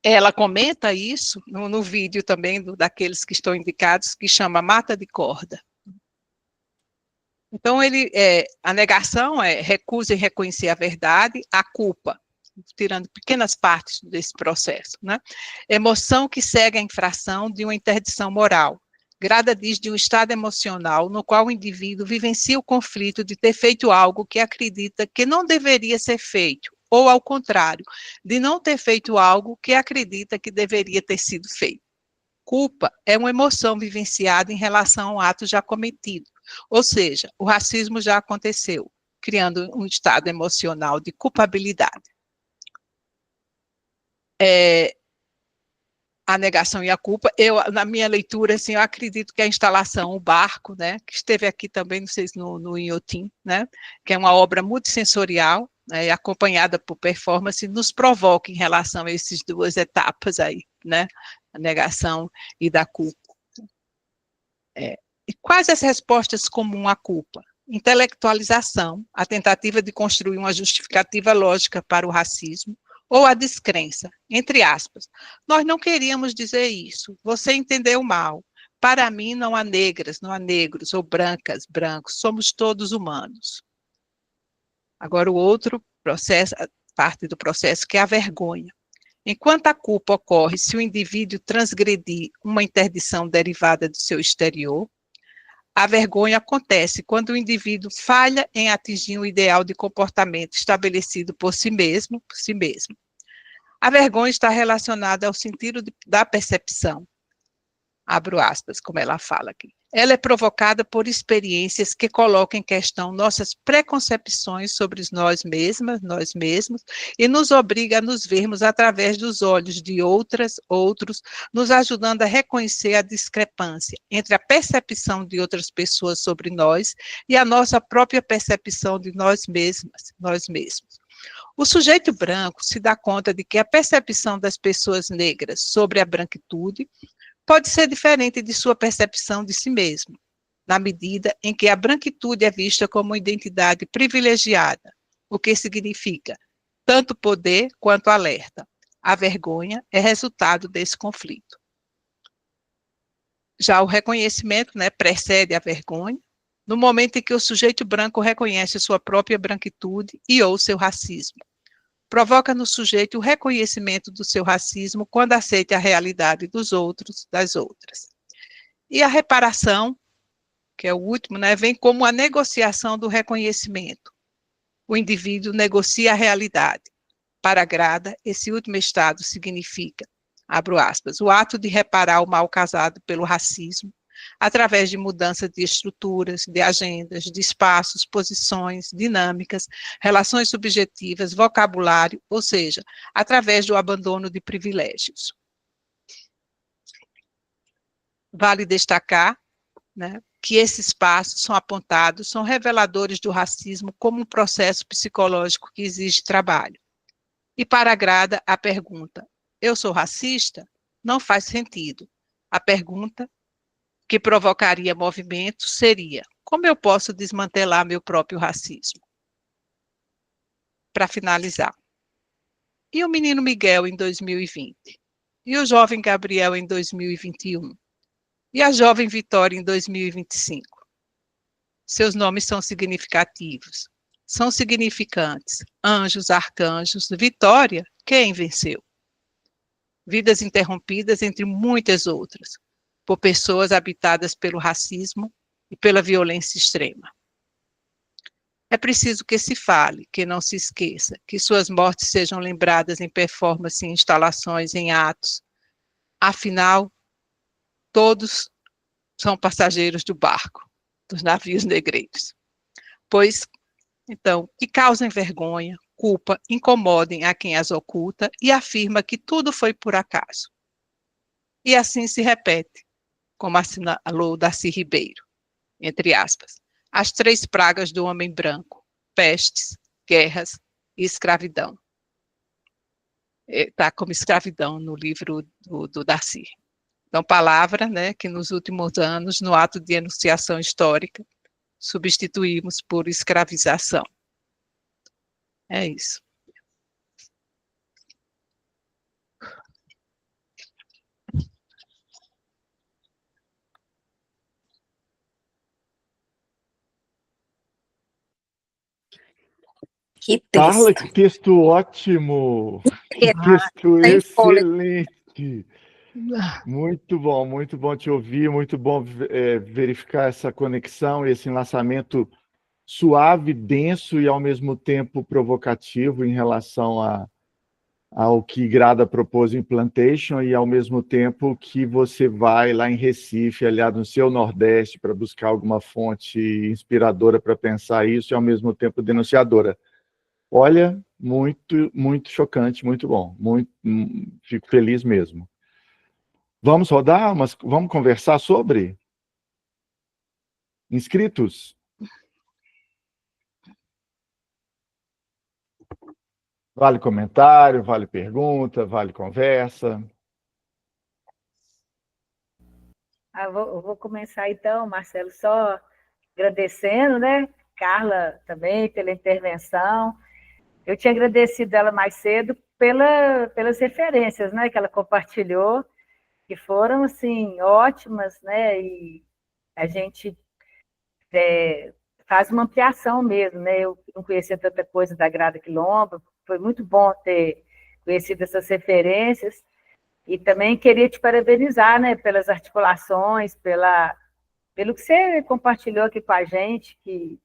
Ela comenta isso no vídeo também daqueles que estão indicados, que chama Mata de Corda. Então, a negação é recusa em reconhecer a verdade, a culpa, tirando pequenas partes desse processo, né? Emoção que segue a infração de uma interdição moral. Grada diz de um estado emocional no qual o indivíduo vivencia o conflito de ter feito algo que acredita que não deveria ser feito, ou ao contrário, de não ter feito algo que acredita que deveria ter sido feito. Culpa é uma emoção vivenciada em relação ao ato já cometido, ou seja, o racismo já aconteceu, criando um estado emocional de culpabilidade. A negação e a culpa, na minha leitura, assim, eu acredito que a instalação, o barco, né, que esteve aqui também, não sei se no Inhotim, né, que é uma obra multissensorial, né, acompanhada por performance, nos provoca em relação a essas 2 etapas aí, né, a negação e da culpa. E quais as respostas comuns à culpa? Intelectualização, a tentativa de construir uma justificativa lógica para o racismo, ou a descrença, entre aspas. Nós não queríamos dizer isso, você entendeu mal. Para mim não há negras, não há negros, ou brancas, brancos, somos todos humanos. Agora o outro processo, parte do processo, que é a vergonha. Enquanto a culpa ocorre se o indivíduo transgredir uma interdição derivada do seu exterior, a vergonha acontece quando o indivíduo falha em atingir um ideal de comportamento estabelecido por si mesmo. A vergonha está relacionada ao sentido da percepção. Abro aspas, como ela fala aqui. Ela é provocada por experiências que colocam em questão nossas preconcepções sobre nós mesmos, e nos obriga a nos vermos através dos olhos de outros, nos ajudando a reconhecer a discrepância entre a percepção de outras pessoas sobre nós e a nossa própria percepção de nós mesmos. O sujeito branco se dá conta de que a percepção das pessoas negras sobre a branquitude pode ser diferente de sua percepção de si mesmo, na medida em que a branquitude é vista como uma identidade privilegiada, o que significa tanto poder quanto alerta. A vergonha é resultado desse conflito. Já o reconhecimento, né, precede a vergonha, no momento em que o sujeito branco reconhece sua própria branquitude e ou seu racismo. Provoca no sujeito o reconhecimento do seu racismo quando aceita a realidade dos outros, das outras. E a reparação, que é o último, né, vem como a negociação do reconhecimento. O indivíduo negocia a realidade. Para Grada, esse último estado significa, abro aspas, o ato de reparar o mal causado pelo racismo, através de mudança de estruturas, de agendas, de espaços, posições, dinâmicas, relações subjetivas, vocabulário, ou seja, através do abandono de privilégios. Vale destacar, né, que esses passos são apontados, são reveladores do racismo como um processo psicológico que exige trabalho. E para Grada, a pergunta, eu sou racista? Não faz sentido. A pergunta que provocaria movimento seria, como eu posso desmantelar meu próprio racismo? Para finalizar. E o menino Miguel em 2020? E o jovem Gabriel em 2021? E a jovem Vitória em 2025? Seus nomes são significativos, são significantes. Anjos, arcanjos, Vitória, quem venceu? Vidas interrompidas entre muitas outras, por pessoas habitadas pelo racismo e pela violência extrema. É preciso que se fale, que não se esqueça, que suas mortes sejam lembradas em performance, em instalações, em atos. Afinal, todos são passageiros do barco, dos navios negreiros. Pois, então, que causem vergonha, culpa, incomodem a quem as oculta e afirma que tudo foi por acaso. E assim se repete, como assinalou Darcy Ribeiro, entre aspas, as 3 pragas do homem branco, pestes, guerras e escravidão. Está como escravidão no livro do Darcy. Então, palavra, né, que nos últimos anos, no ato de enunciação histórica, substituímos por escravização. É isso. Que Carla, texto. que texto ótimo! Que texto excelente! Muito bom te ouvir, muito bom verificar essa conexão, esse enlaçamento suave, denso e ao mesmo tempo provocativo em relação ao que Grada propôs em Plantation e ao mesmo tempo que você vai lá em Recife, aliado no seu Nordeste, para buscar alguma fonte inspiradora para pensar isso e ao mesmo tempo denunciadora. Olha, muito chocante, muito bom. Fico feliz mesmo. Vamos rodar, vamos conversar sobre inscritos? Vale comentário, vale pergunta, vale conversa. Eu vou começar então, Marcelo, só agradecendo, né? Carla também pela intervenção. Eu tinha agradecido ela mais cedo pelas referências, né, que ela compartilhou, que foram assim ótimas, né? E a gente faz uma ampliação mesmo, né? Eu não conhecia tanta coisa da Grada Quilombo, foi muito bom ter conhecido essas referências. E também queria te parabenizar, né, pelas articulações, pelo que você compartilhou aqui com a gente, que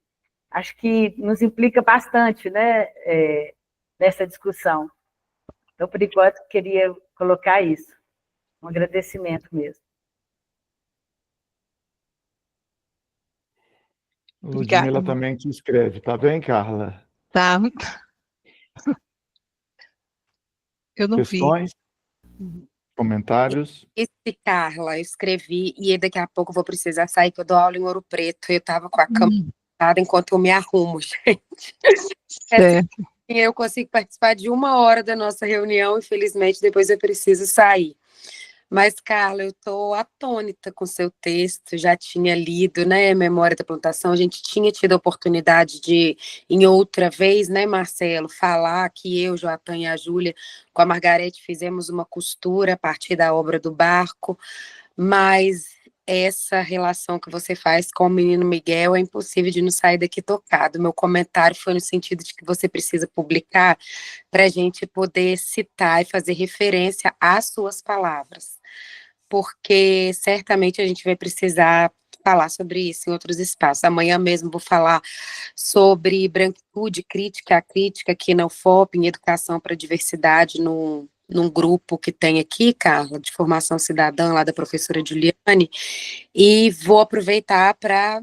acho que nos implica bastante, né, nessa discussão. Então, por enquanto, queria colocar isso. Um agradecimento mesmo. Ludmila também te escreve, tá bem, Carla? Tá. Eu não Questões? vi. Comentários? Esse, Carla, eu escrevi e daqui a pouco eu vou precisar sair, que eu dou aula em Ouro Preto. Eu estava com a câmera enquanto eu me arrumo, gente. Certo. Eu consigo participar de 1 hora da nossa reunião, infelizmente, depois eu preciso sair. Mas, Carla, eu estou atônita com seu texto, já tinha lido, né, Memória da Plantação, a gente tinha tido a oportunidade de, em outra vez, né, Marcelo, falar que eu, Joatan e a Júlia, com a Margarete, fizemos uma costura a partir da obra do Barco, mas essa relação que você faz com o menino Miguel é impossível de não sair daqui tocado. Meu comentário foi no sentido de que você precisa publicar para a gente poder citar e fazer referência às suas palavras, porque certamente a gente vai precisar falar sobre isso em outros espaços. Amanhã mesmo vou falar sobre branquitude, crítica à crítica aqui na UFOP, em Educação para a Diversidade, num grupo que tem aqui, Carla, de formação cidadã, lá da professora Juliane, e vou aproveitar para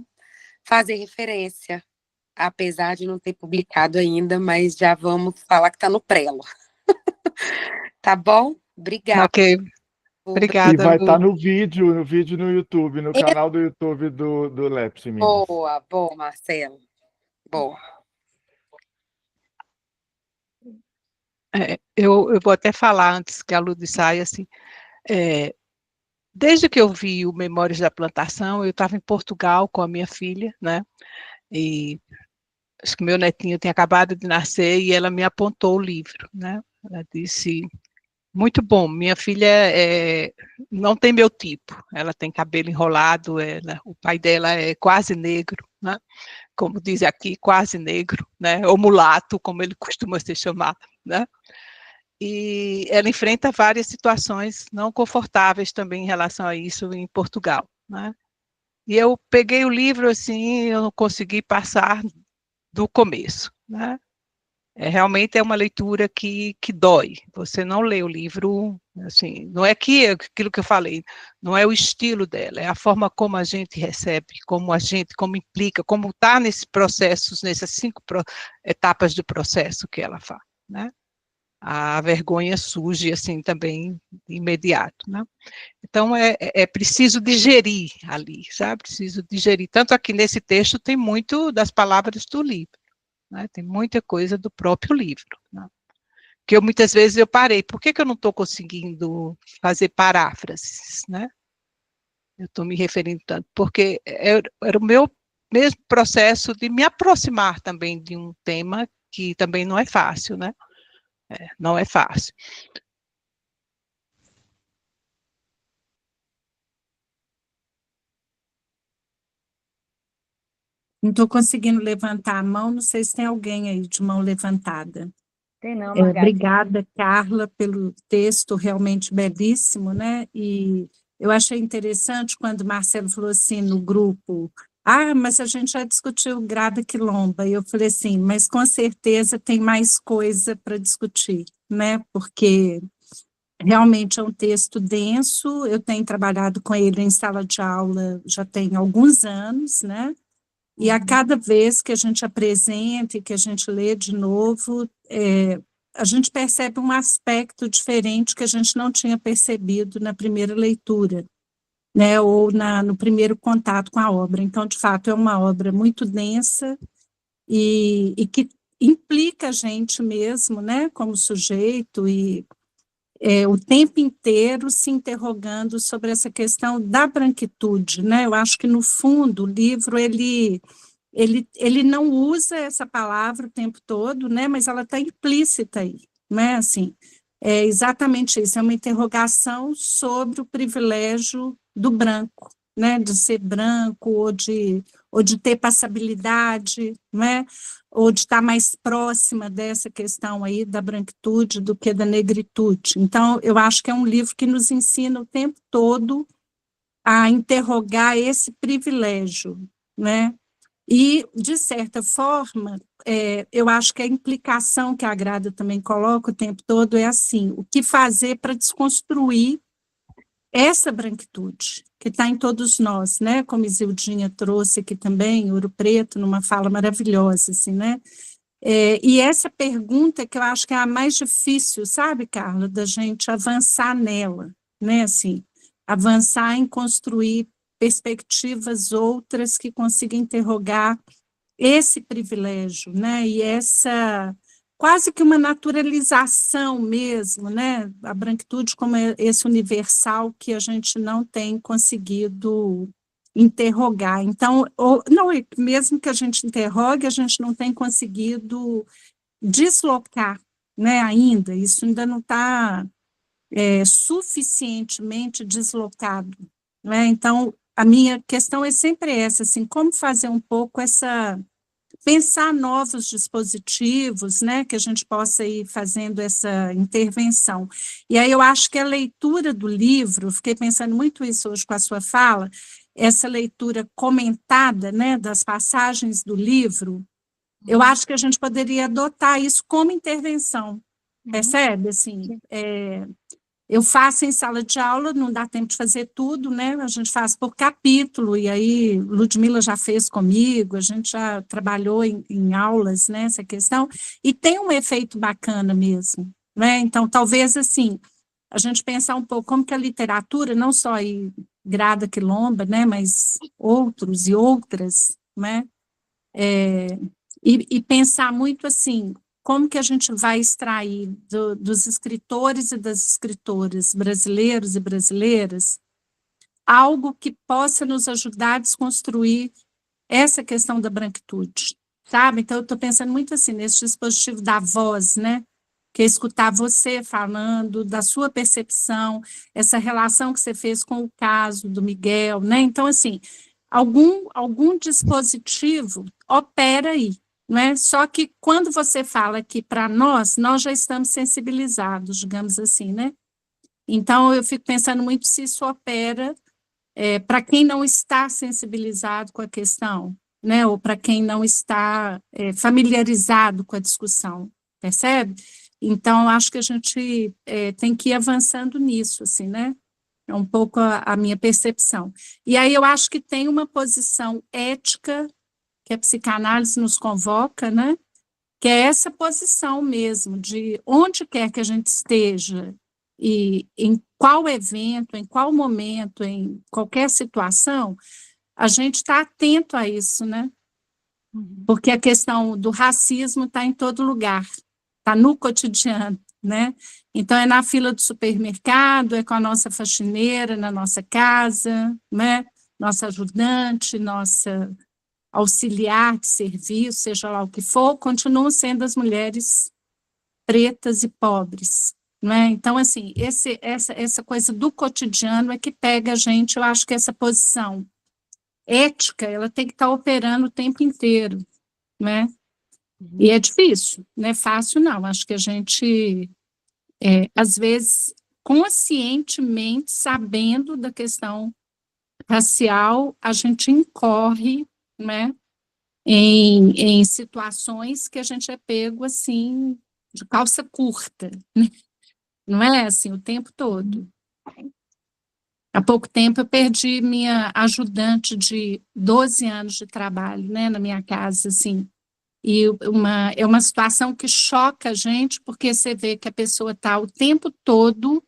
fazer referência, apesar de não ter publicado ainda, mas já vamos falar que está no prelo. Tá bom? Obrigada. Ok. Obrigada, E vai estar Lu. no vídeo no YouTube, no canal do YouTube do Lepsi Minas. Boa, Marcelo. Boa. Eu vou até falar antes que a Lu saia, assim, desde que eu vi o Memórias da Plantação, eu estava em Portugal com a minha filha, né, e acho que meu netinho tinha acabado de nascer e ela me apontou o livro, né, ela disse, Muito bom. Minha filha não tem meu tipo. Ela tem cabelo enrolado, o pai dela é quase negro, né? Como diz aqui, quase negro, né? Ou mulato, como ele costuma ser chamado, né? E ela enfrenta várias situações não confortáveis também em relação a isso em Portugal, né? E eu peguei o livro assim, eu não consegui passar do começo, né? Realmente é uma leitura que dói. Você não lê o livro, assim, não é que aquilo que eu falei, não é o estilo dela, é a forma como a gente recebe, como implica, como está nesses processos, nessas 5 etapas do processo que ela faz, né? A vergonha surge assim também de imediato, né? Então é preciso digerir ali, sabe? Preciso digerir. Tanto aqui nesse texto tem muito das palavras do livro, né? Tem muita coisa do próprio livro, né? Que muitas vezes eu parei. Por que eu não estou conseguindo fazer paráfrases, né? Eu estou me referindo tanto porque era o meu mesmo processo de me aproximar também de um tema que também não é fácil, né? Não é fácil. Não estou conseguindo levantar a mão, não sei se tem alguém aí de mão levantada. Tem não, Margarida. Obrigada, Carla, pelo texto realmente belíssimo, né? E eu achei interessante quando o Marcelo falou assim no grupo, mas a gente já discutiu Grada Quilomba, e eu falei assim, mas com certeza tem mais coisa para discutir, né? Porque realmente é um texto denso, eu tenho trabalhado com ele em sala de aula já tem alguns anos, né? E a cada vez que a gente apresenta e que a gente lê de novo, a gente percebe um aspecto diferente que a gente não tinha percebido na primeira leitura, né, ou no primeiro contato com a obra. Então, de fato, é uma obra muito densa e que implica a gente mesmo, né, como sujeito e o tempo inteiro se interrogando sobre essa questão da branquitude, né? Eu acho que, no fundo, o livro, ele não usa essa palavra o tempo todo, né? Mas ela está implícita aí, né? Assim, é exatamente isso, é uma interrogação sobre o privilégio do branco, né? De ser branco, ou de ter passabilidade, né? Ou de estar mais próxima dessa questão aí da branquitude do que da negritude. Então, eu acho que é um livro que nos ensina o tempo todo a interrogar esse privilégio, né? E, de certa forma, eu acho que a implicação que a Grada também coloca o tempo todo é assim, o que fazer para desconstruir essa branquitude que está em todos nós, né? Como Isildinha trouxe aqui também, Ouro Preto, numa fala maravilhosa, assim, né? E essa pergunta que eu acho que é a mais difícil, sabe, Carla, da gente avançar nela, né? Assim, avançar em construir perspectivas outras que consigam interrogar esse privilégio, né? E essa quase que uma naturalização mesmo, né? A branquitude como esse universal que a gente não tem conseguido interrogar. Então, não, mesmo que a gente interrogue, a gente não tem conseguido deslocar, né? Ainda, isso ainda não está suficientemente deslocado, né? Então, a minha questão é sempre essa, assim, como fazer um pouco pensar novos dispositivos, né, que a gente possa ir fazendo essa intervenção. E aí eu acho que a leitura do livro, fiquei pensando muito isso hoje com a sua fala, essa leitura comentada, né, das passagens do livro, eu acho que a gente poderia adotar isso como intervenção, percebe? Assim, eu faço em sala de aula, não dá tempo de fazer tudo, né? A gente faz por capítulo, e aí Ludmila já fez comigo, a gente já trabalhou em aulas, né, essa questão, e tem um efeito bacana mesmo, né? Então, talvez, assim, a gente pensar um pouco como que a literatura, não só aí Grada Quilomba, né, mas outros e outras, né? E pensar muito assim, como que a gente vai extrair dos escritores e das escritoras brasileiros e brasileiras algo que possa nos ajudar a desconstruir essa questão da branquitude, sabe? Então, eu estou pensando muito assim, nesse dispositivo da voz, né? que é escutar você falando, da sua percepção, essa relação que você fez com o caso do Miguel, né? Então, assim, algum dispositivo opera aí, não é? Só que quando você fala que para nós já estamos sensibilizados, digamos assim, né? Então, eu fico pensando muito se isso opera para quem não está sensibilizado com a questão, né? Ou para quem não está familiarizado com a discussão, percebe? Então, acho que a gente tem que ir avançando nisso, assim, né? É um pouco a minha percepção. E aí eu acho que tem uma posição ética que a psicanálise nos convoca, né? Que é essa posição mesmo, de onde quer que a gente esteja, e em qual evento, em qual momento, em qualquer situação, a gente está atento a isso, né? Porque a questão do racismo está em todo lugar, está no cotidiano, né? Então, é na fila do supermercado, é com a nossa faxineira, na nossa casa, né? Nossa ajudante, nossa auxiliar de serviço, seja lá o que for, continuam sendo as mulheres pretas e pobres, não é? Então, assim, essa coisa do cotidiano é que pega a gente. Eu acho que essa posição ética, ela tem que estar operando o tempo inteiro, né? E é difícil, não é fácil, não. Acho que a gente, às vezes, conscientemente, sabendo da questão racial, a gente incorre, né, em situações que a gente é pego, assim, de calça curta, né? Não é assim o tempo todo. Há pouco tempo eu perdi minha ajudante de 12 anos de trabalho, né, na minha casa, assim, e é uma situação que choca a gente, porque você vê que a pessoa está o tempo todo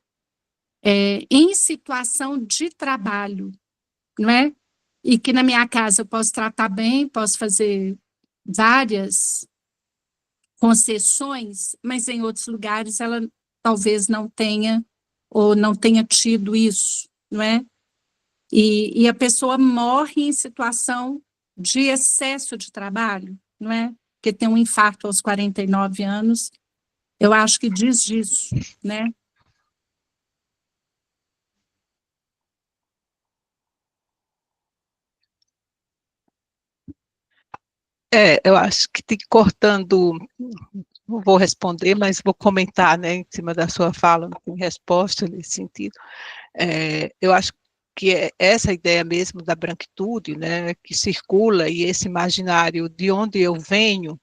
em situação de trabalho, não é? E que na minha casa eu posso tratar bem, posso fazer várias concessões, mas em outros lugares ela talvez não tenha, ou não tenha tido isso, não é? E a pessoa morre em situação de excesso de trabalho, não é? Porque tem um infarto aos 49 anos, eu acho que diz disso, né? Eu acho que tem cortando, não vou responder, mas vou comentar, né, em cima da sua fala, não tem resposta nesse sentido. Eu acho que é essa ideia mesmo da branquitude, né, que circula, e esse imaginário de onde eu venho,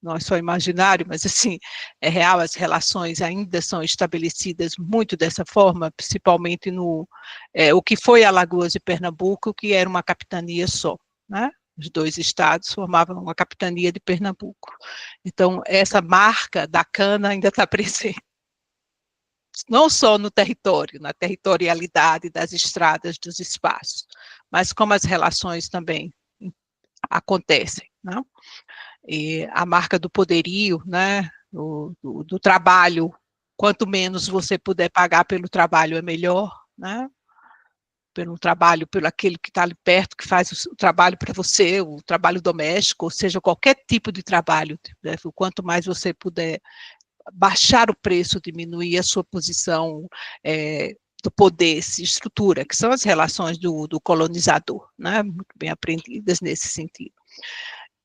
não é só imaginário, mas assim, é real, as relações ainda são estabelecidas muito dessa forma, principalmente o que foi Alagoas e Pernambuco, que era uma capitania só, né? Os dois estados formavam uma capitania de Pernambuco. Então, essa marca da cana ainda está presente, não só no território, na territorialidade das estradas, dos espaços, mas como as relações também acontecem, né? E a marca do poderio, né? Do trabalho, quanto menos você puder pagar pelo trabalho é melhor, né? Pelo trabalho, pelo aquele que está ali perto, que faz o trabalho para você, o trabalho doméstico, ou seja, qualquer tipo de trabalho, né? Quanto mais você puder baixar o preço, diminuir a sua posição do poder, se estrutura, que são as relações do colonizador, né? Muito bem aprendidas nesse sentido.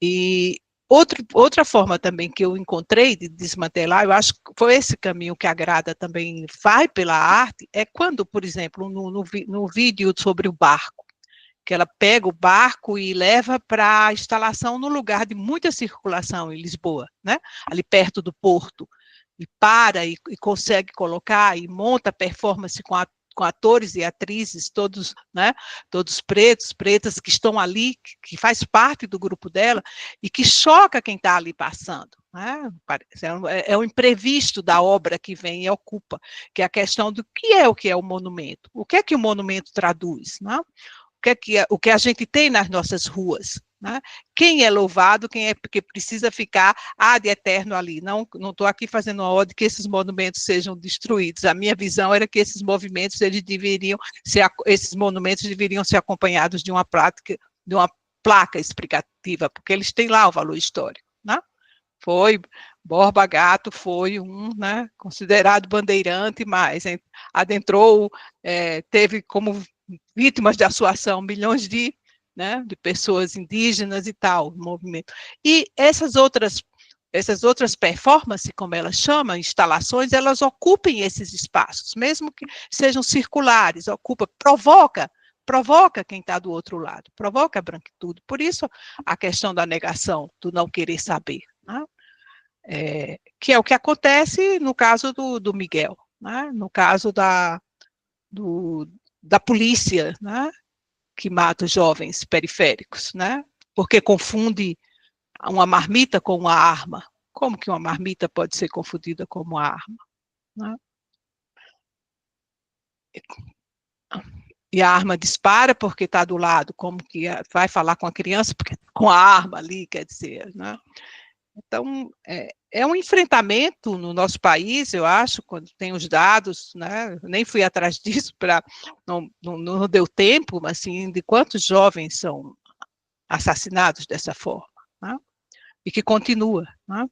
E outra forma também que eu encontrei de desmantelar, eu acho que foi esse caminho que a Grada também vai pela arte, é quando, por exemplo, no vídeo sobre o barco, que ela pega o barco e leva para a instalação no lugar de muita circulação em Lisboa, né? Ali perto do porto, e para e consegue colocar e monta a performance com atores e atrizes, todos, né, todos pretos, pretas, que estão ali, que faz parte do grupo dela, e que choca quem está ali passando. Né? É o imprevisto da obra que vem e ocupa, que é a questão do o que é o monumento. O que é que o monumento traduz? Né? O que a gente tem nas nossas ruas? Né? Quem é louvado, quem é porque precisa ficar ad eterno ali. Não estou aqui fazendo uma ode que esses monumentos sejam destruídos. A minha visão era que esses movimentos, esses monumentos deveriam ser acompanhados de uma placa explicativa, porque eles têm lá o valor histórico. Né? Borba Gato foi né, considerado bandeirante, mas adentrou, teve como vítimas da sua ação milhões né, de pessoas indígenas e tal, movimento. E essas outras performances, como elas chamam, instalações, elas ocupem esses espaços, mesmo que sejam circulares, provoca quem está do outro lado, provoca a branquitude. Por isso, a questão da negação, do não querer saber, né? Que é o que acontece no caso do Miguel, né? No caso da polícia, né? Que mata os jovens periféricos, né? Porque confunde uma marmita com uma arma. Como que uma marmita pode ser confundida com uma arma? Né? E a arma dispara porque está do lado, como que vai falar com a criança porque com a arma ali, quer dizer, né? Então, é um enfrentamento no nosso país, eu acho, quando tem os dados, né? Nem fui atrás disso, não deu tempo, mas assim, de quantos jovens são assassinados dessa forma, né? E que continua, né?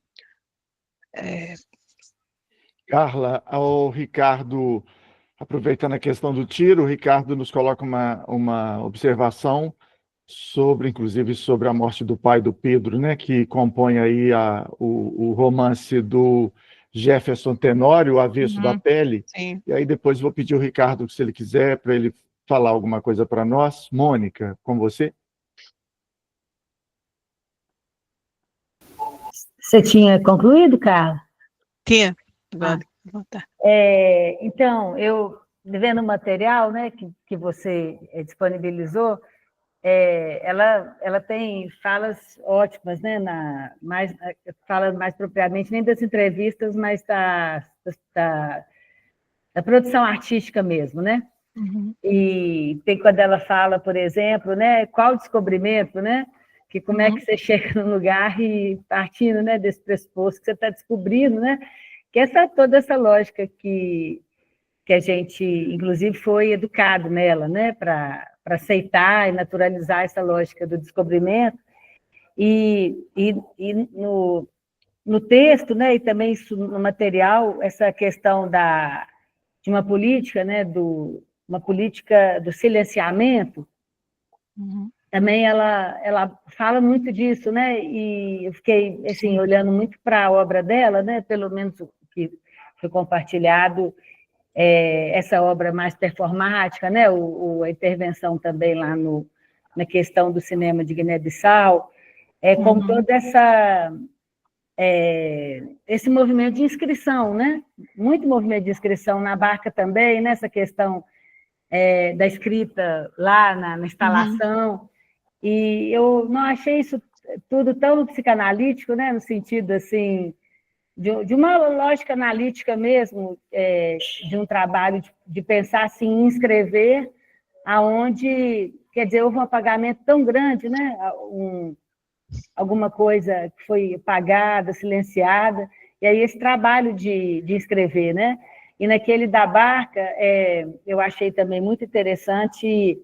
Carla, o Ricardo, aproveitando a questão do tiro, o Ricardo nos coloca uma observação inclusive sobre a morte do pai do Pedro, né, que compõe aí o romance do Jefferson Tenório, O Avesso da Pele. Sim. E aí depois vou pedir ao Ricardo, se ele quiser, para ele falar alguma coisa para nós. Mônica, com você. Você tinha concluído, Carla? Tinha. Então, eu, vendo o material, né, que você disponibilizou, ela tem falas ótimas, né, fala mais propriamente, nem das entrevistas, mas da produção artística mesmo, né? Uhum. E tem quando ela fala, por exemplo, né, qual o descobrimento, né? Que como é que você chega no lugar e partindo, né, desse pressuposto que você está descobrindo, né? Que toda essa lógica que a gente, inclusive, foi educado nela, né, para aceitar e naturalizar essa lógica do descobrimento. E no texto, né, e também isso no material, essa questão de uma política, né, uma política do silenciamento, também ela fala muito disso, né, e eu fiquei, assim, olhando muito para a obra dela, né, pelo menos o que foi compartilhado, essa obra mais performática, né, a intervenção também lá na questão do cinema de Guiné-Bissau, com toda esse movimento de inscrição, né, muito movimento de inscrição na Barca também, nessa questão da escrita lá na instalação, e eu não achei isso tudo tão psicanalítico, né, no sentido, assim, de uma lógica analítica mesmo, de um trabalho de pensar assim, em escrever, aonde, quer dizer, houve um apagamento tão grande, né? Alguma coisa que foi apagada, silenciada, e aí esse trabalho de escrever, né? E naquele da Barca, eu achei também muito interessante,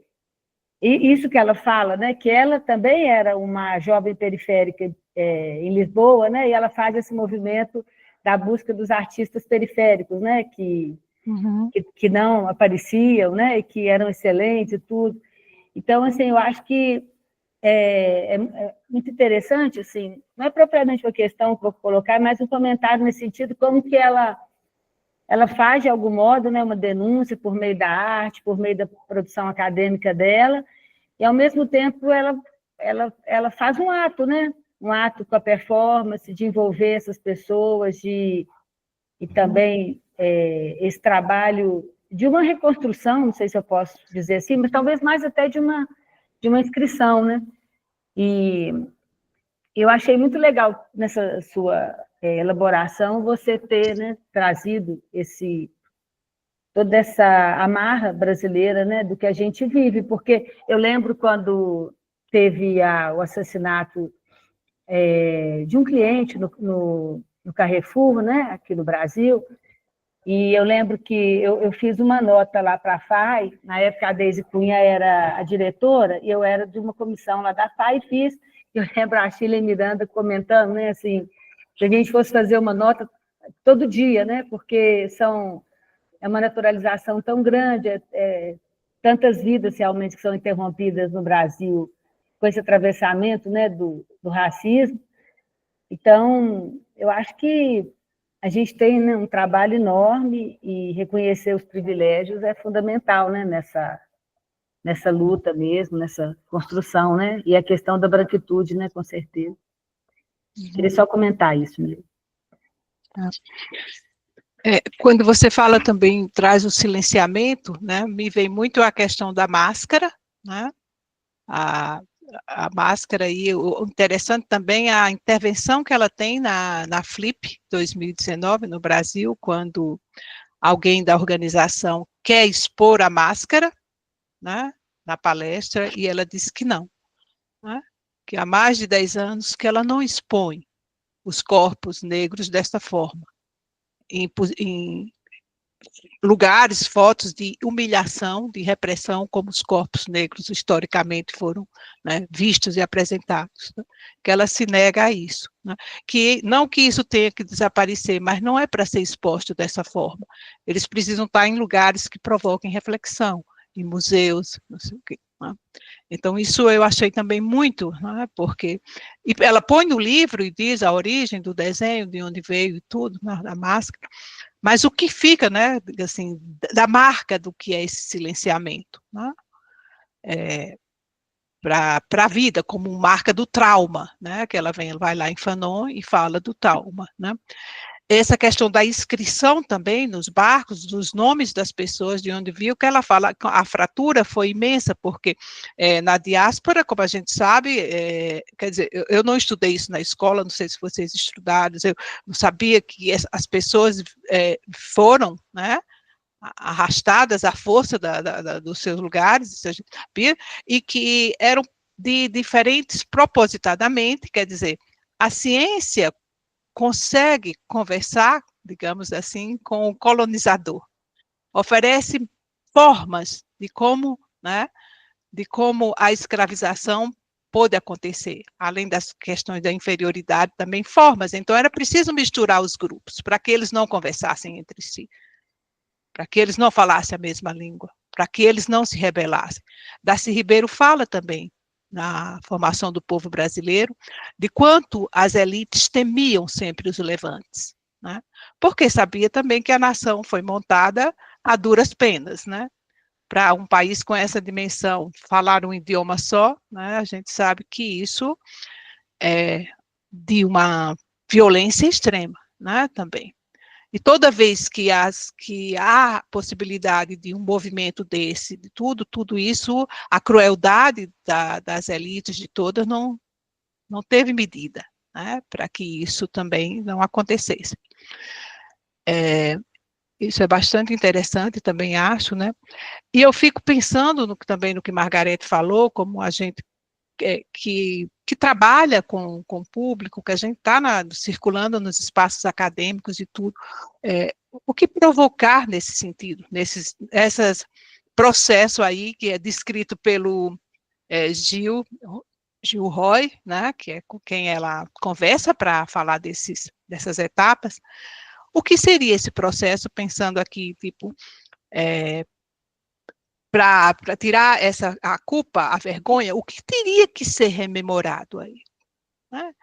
e isso que ela fala, né? Que ela também era uma jovem periférica em Lisboa, né? E ela faz esse movimento da busca dos artistas periféricos, né? Que não apareciam, né? E que eram excelentes e tudo. Então, assim, eu acho que é muito interessante, assim, não é propriamente uma questão que eu vou colocar, mas um comentário nesse sentido, como que ela faz, de algum modo, né, uma denúncia por meio da arte, por meio da produção acadêmica dela, e, ao mesmo tempo, ela faz um ato, né? Um ato com a performance, de envolver essas pessoas, e também esse trabalho de uma reconstrução, não sei se eu posso dizer assim, mas talvez mais até de uma inscrição, né? E eu achei muito legal, nessa sua elaboração, você ter, né, trazido toda essa amarra brasileira, né, do que a gente vive, porque eu lembro quando teve o assassinato de um cliente no Carrefour, né, aqui no Brasil, e eu lembro que eu fiz uma nota lá para a FAI, na época a Deise Cunha era a diretora, e eu era de uma comissão lá da FAI, e eu lembro a Sheila Miranda comentando, né, assim, se a gente fosse fazer uma nota todo dia, né? Porque é uma naturalização tão grande, tantas vidas realmente que são interrompidas no Brasil com esse atravessamento, né, do racismo. Então, eu acho que a gente tem, né, um trabalho enorme e reconhecer os privilégios é fundamental, né, nessa luta mesmo, nessa construção, né? E a questão da branquitude, né, com certeza. Queria só comentar isso mesmo. Quando você fala também, traz o silenciamento, né, me vem muito a questão da máscara, né, a máscara, e o interessante também é a intervenção que ela tem na Flip 2019, no Brasil, quando alguém da organização quer expor a máscara, né, na palestra, e ela disse que não, né, que há mais de 10 anos que ela não expõe os corpos negros desta forma, em lugares, fotos de humilhação, de repressão, como os corpos negros historicamente foram, né, vistos e apresentados, né, que ela se nega a isso, né, que não que isso tenha que desaparecer, mas não é para ser exposto dessa forma, eles precisam estar em lugares que provoquem reflexão, em museus, não sei o quê, né. Então, isso eu achei também muito, né, porque ela põe no livro e diz a origem do desenho, de onde veio e tudo, né, da máscara, mas o que fica, né, assim, da marca do que é esse silenciamento, né, para a vida, como marca do trauma, né, que ela vai lá em Fanon e fala do trauma, né. Essa questão da inscrição também nos barcos, dos nomes das pessoas, de onde viu, que ela fala, a fratura foi imensa, porque na diáspora, como a gente sabe, quer dizer, eu não estudei isso na escola, não sei se vocês estudaram, eu não sabia que as pessoas foram, né, arrastadas à força dos seus lugares, isso a gente sabia, e que eram de diferentes propositadamente, quer dizer, a ciência consegue conversar, digamos assim, com o colonizador, oferece formas de como, né, de como a escravização pôde acontecer, além das questões da inferioridade, também formas. Então, era preciso misturar os grupos, para que eles não conversassem entre si, para que eles não falassem a mesma língua, para que eles não se rebelassem. Darcy Ribeiro fala também, na formação do povo brasileiro, de quanto as elites temiam sempre os levantes, né? Porque sabia também que a nação foi montada a duras penas, né? Para um país com essa dimensão, falar um idioma só, né? A gente sabe que isso é de uma violência extrema, né? Também. E toda vez que há possibilidade de um movimento desse, de tudo isso, a crueldade das elites de todas não teve medida, né, para que isso também não acontecesse. Isso é bastante interessante, também acho, né? E eu fico pensando também no que Margarete falou, como a gente que trabalha com o público, que a gente está circulando nos espaços acadêmicos e tudo, o que provocar nesse sentido, esses processos aí, que é descrito pelo Gil Roy, né, que é com quem ela conversa para falar dessas etapas. O que seria esse processo, pensando aqui, tipo, para tirar a culpa, a vergonha, o que teria que ser rememorado aí, né?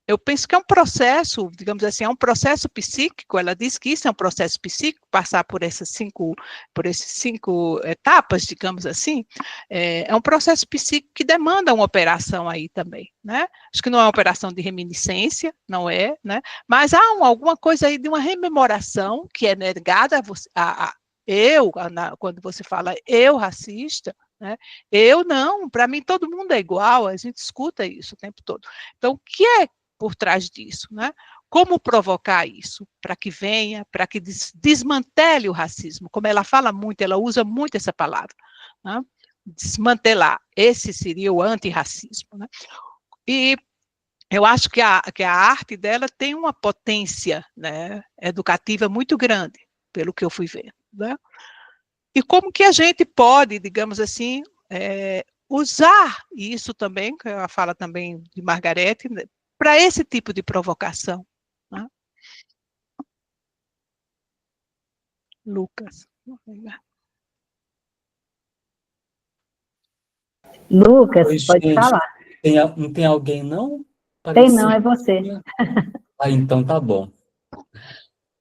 Eu penso que é um processo, digamos assim, é um processo psíquico, ela diz que isso é um processo psíquico, passar por essas cinco etapas, digamos assim, é um processo psíquico que demanda uma operação aí também, né? Acho que não é uma operação de reminiscência, não é, né? Mas há alguma coisa aí de uma rememoração que é negada quando você fala eu racista, né? Eu não, para mim todo mundo é igual, a gente escuta isso o tempo todo. Então, o que é por trás disso, né? Como provocar isso para que venha, para que desmantele o racismo, como ela fala muito, ela usa muito essa palavra, né? Desmantelar, esse seria o antirracismo, né? E eu acho que a arte dela tem uma potência, né, educativa muito grande, pelo que eu fui ver, né? E como que a gente pode, digamos assim, usar isso também, que ela fala também de Margarete, né, para esse tipo de provocação, Lucas. Lucas, Oi, pode gente. falar. Não tem alguém, não? Tem não, é você. Ah, então tá bom.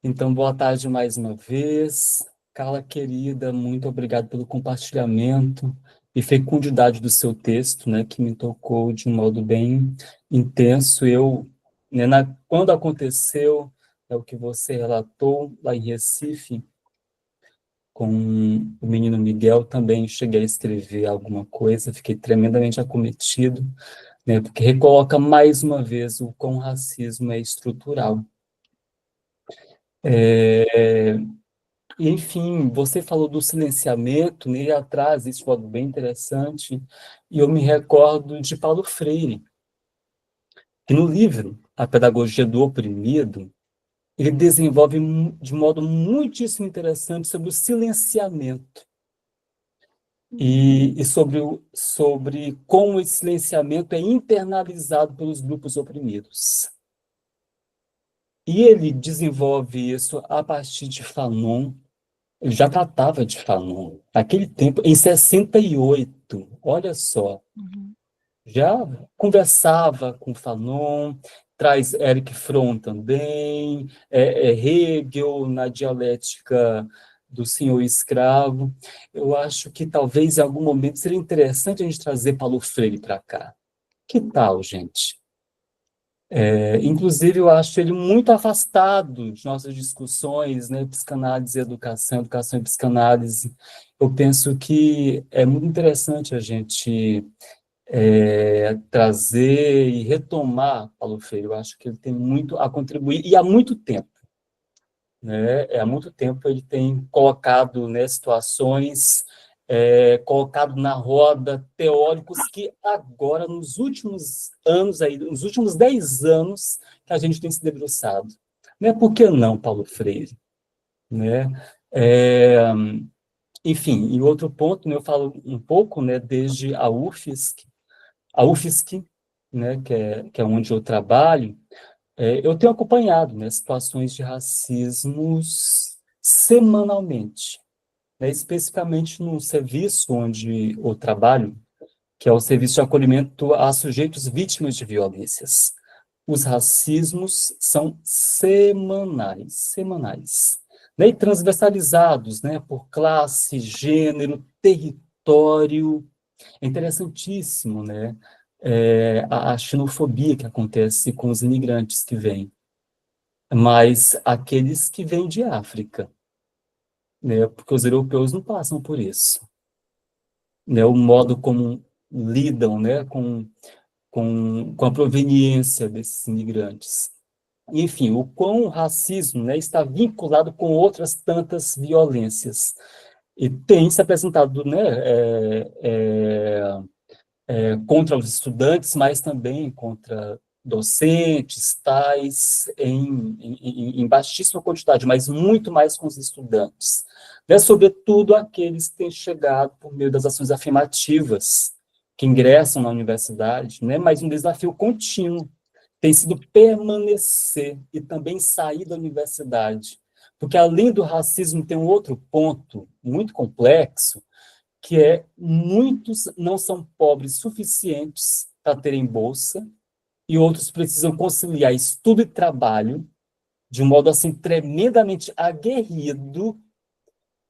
Então, boa tarde mais uma vez. Carla, querida, muito obrigado pelo compartilhamento e fecundidade do seu texto, né, que me tocou de um modo bem intenso. Eu, né, quando aconteceu, o que você relatou lá em Recife, com o menino Miguel, também cheguei a escrever alguma coisa, fiquei tremendamente acometido, né, porque recoloca mais uma vez o quão racismo é estrutural. E, enfim, você falou do silenciamento, né, e atrás, isso foi bem interessante, e eu me recordo de Paulo Freire, que no livro A Pedagogia do Oprimido, ele desenvolve de modo muitíssimo interessante sobre o silenciamento, e sobre como esse silenciamento é internalizado pelos grupos oprimidos. E ele desenvolve isso a partir de Fanon. Ele já tratava de Fanon. Naquele tempo, em 68, olha só, já conversava com Fanon, traz Erich Fromm também, Hegel na dialética do senhor escravo. Eu acho que talvez em algum momento seria interessante a gente trazer Paulo Freire para cá. Que tal, gente? Inclusive, eu acho ele muito afastado de nossas discussões, né, psicanálise e educação, educação e psicanálise. Eu penso que é muito interessante a gente trazer e retomar Paulo Freire. Eu acho que ele tem muito a contribuir, e há muito tempo, né? Há muito tempo ele tem colocado, né, situações, colocado na roda teóricos que agora, nos últimos anos, aí, nos últimos 10 anos, que a gente tem se debruçado. Né? Por que não Paulo Freire? Né? Enfim, e outro ponto, né, eu falo um pouco, né, desde a UFSC, né, que é onde eu trabalho, eu tenho acompanhado, né, situações de racismos semanalmente, né, especificamente no serviço onde eu trabalho, que é o serviço de acolhimento a sujeitos vítimas de violências. Os racismos são semanais, né, e transversalizados, né, por classe, gênero, território. É interessantíssimo, né, a xenofobia que acontece com os imigrantes que vêm, mas aqueles que vêm de África, né, porque os europeus não passam por isso, né, o modo como lidam, né, com a proveniência desses imigrantes. Enfim, o quão o racismo, né, está vinculado com outras tantas violências. E tem se apresentado, né, contra os estudantes, mas também contra docentes, tais, em baixíssima quantidade, mas muito mais com os estudantes. Né? Sobretudo aqueles que têm chegado por meio das ações afirmativas, que ingressam na universidade, né? Mas um desafio contínuo tem sido permanecer e também sair da universidade. Porque, além do racismo, tem um outro ponto muito complexo, que muitos não são pobres suficientes para terem bolsa, e outros precisam conciliar estudo e trabalho de um modo assim tremendamente aguerrido,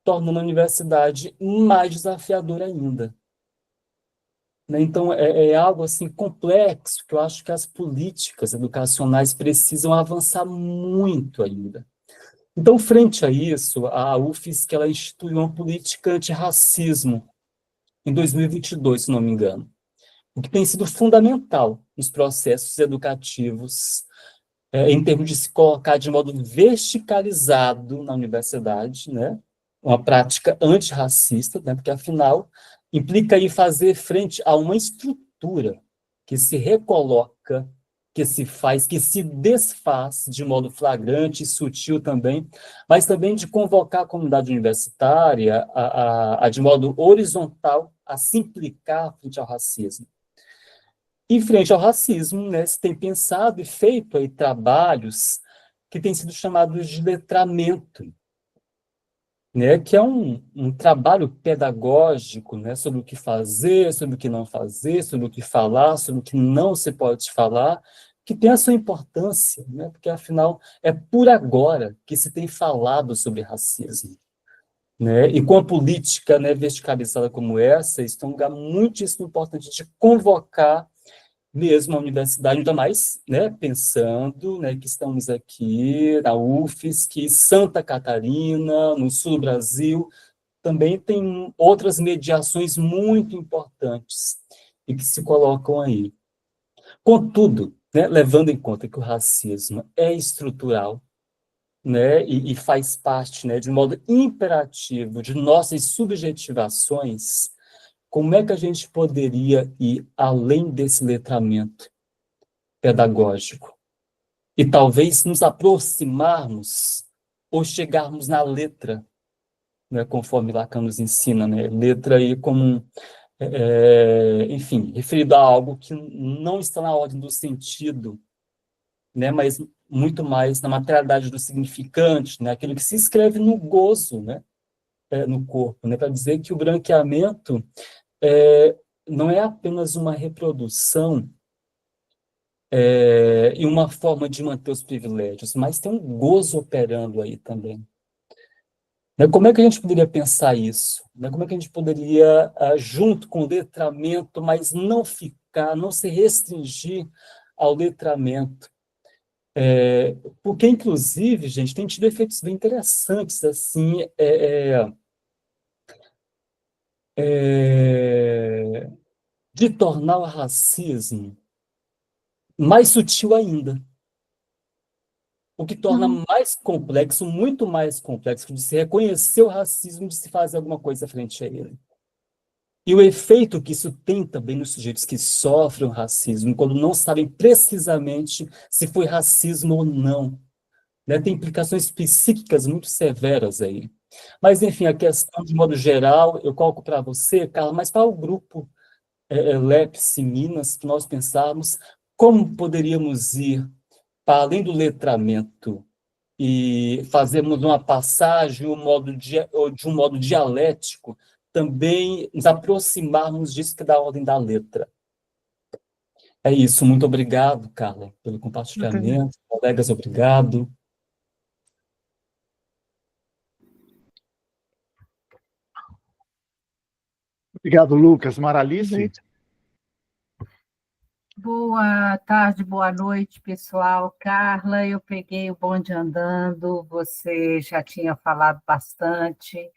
tornando a universidade mais desafiadora ainda. Né? Então, é algo assim complexo, que eu acho que as políticas educacionais precisam avançar muito ainda. Então, frente a isso, a UFSC ela instituiu uma política antirracismo em 2022, se não me engano, o que tem sido fundamental nos processos educativos, em termos de se colocar de modo verticalizado na universidade, né? Uma prática antirracista, né? Porque, afinal, implica aí fazer frente a uma estrutura que se recoloca, que se faz, que se desfaz de modo flagrante e sutil também, mas também de convocar a comunidade universitária de modo horizontal, a se implicar frente ao racismo. E frente ao racismo, né, se tem pensado e feito aí trabalhos que têm sido chamados de letramento, né, que é um trabalho pedagógico, né, sobre o que fazer, sobre o que não fazer, sobre o que falar, sobre o que não se pode falar, que tem a sua importância, né, porque, afinal, é por agora que se tem falado sobre racismo. Né, e com a política, né, verticalizada como essa, isso é um lugar muitíssimo importante de convocar mesmo a universidade, ainda mais, né, pensando, né, que estamos aqui na UFSC, Santa Catarina, no sul do Brasil, também tem outras mediações muito importantes e que se colocam aí. Contudo, né, levando em conta que o racismo é estrutural, né, e faz parte, né, de modo imperativo de nossas subjetivações, como é que a gente poderia ir além desse letramento pedagógico e talvez nos aproximarmos ou chegarmos na letra, né, conforme Lacan nos ensina, né, letra aí como, enfim, referido a algo que não está na ordem do sentido, né, mas muito mais na materialidade do significante, né, aquilo que se escreve no gozo, né, no corpo, né, para dizer que o branqueamento não é apenas uma reprodução e uma forma de manter os privilégios, mas tem um gozo operando aí também. Né, como é que a gente poderia pensar isso? Né, como é que a gente poderia, junto com o letramento, mas não ficar, não se restringir ao letramento? Porque, inclusive, gente, tem tido efeitos bem interessantes, assim, de tornar o racismo mais sutil ainda, o que torna mais complexo, muito mais complexo, de se reconhecer o racismo, de se fazer alguma coisa frente a ele. E o efeito que isso tem também nos sujeitos que sofrem o racismo, quando não sabem precisamente se foi racismo ou não, né? Tem implicações psíquicas muito severas aí. Mas, enfim, a questão, de modo geral, eu coloco para você, Carla, mas para o grupo LEPS Minas, que nós pensarmos como poderíamos ir para além do letramento e fazermos uma passagem de um modo dialético, também nos aproximarmos disso que é da ordem da letra. É isso, muito obrigado, Carla, pelo compartilhamento. Colegas, obrigado. Obrigado, Lucas. Maralice? Boa tarde, boa noite, pessoal. Carla, eu peguei o bonde andando, você já tinha falado bastante,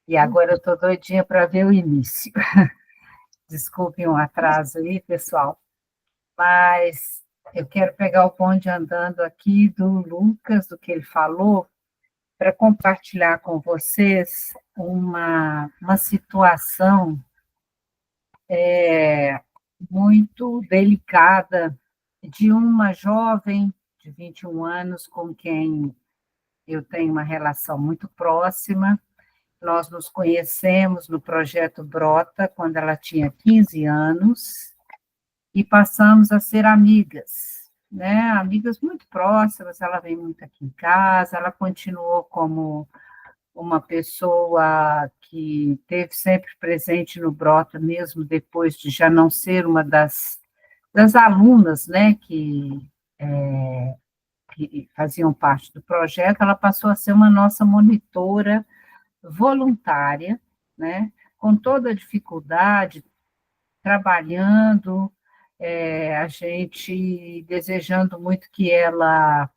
e agora eu estou doidinha para ver o início. Desculpem o atraso aí, pessoal, mas eu quero pegar o bonde andando aqui do Lucas, do que ele falou, para compartilhar com vocês uma situação muito delicada de uma jovem de 21 anos com quem eu tenho uma relação muito próxima. Nós nos conhecemos no projeto Brota, quando ela tinha 15 anos, e passamos a ser amigas, né? Amigas muito próximas, ela vem muito aqui em casa, ela continuou como uma pessoa que esteve sempre presente no Brota, mesmo depois de já não ser uma das alunas, né, que faziam parte do projeto, ela passou a ser uma nossa monitora voluntária, né, com toda a dificuldade, trabalhando, a gente desejando muito que ela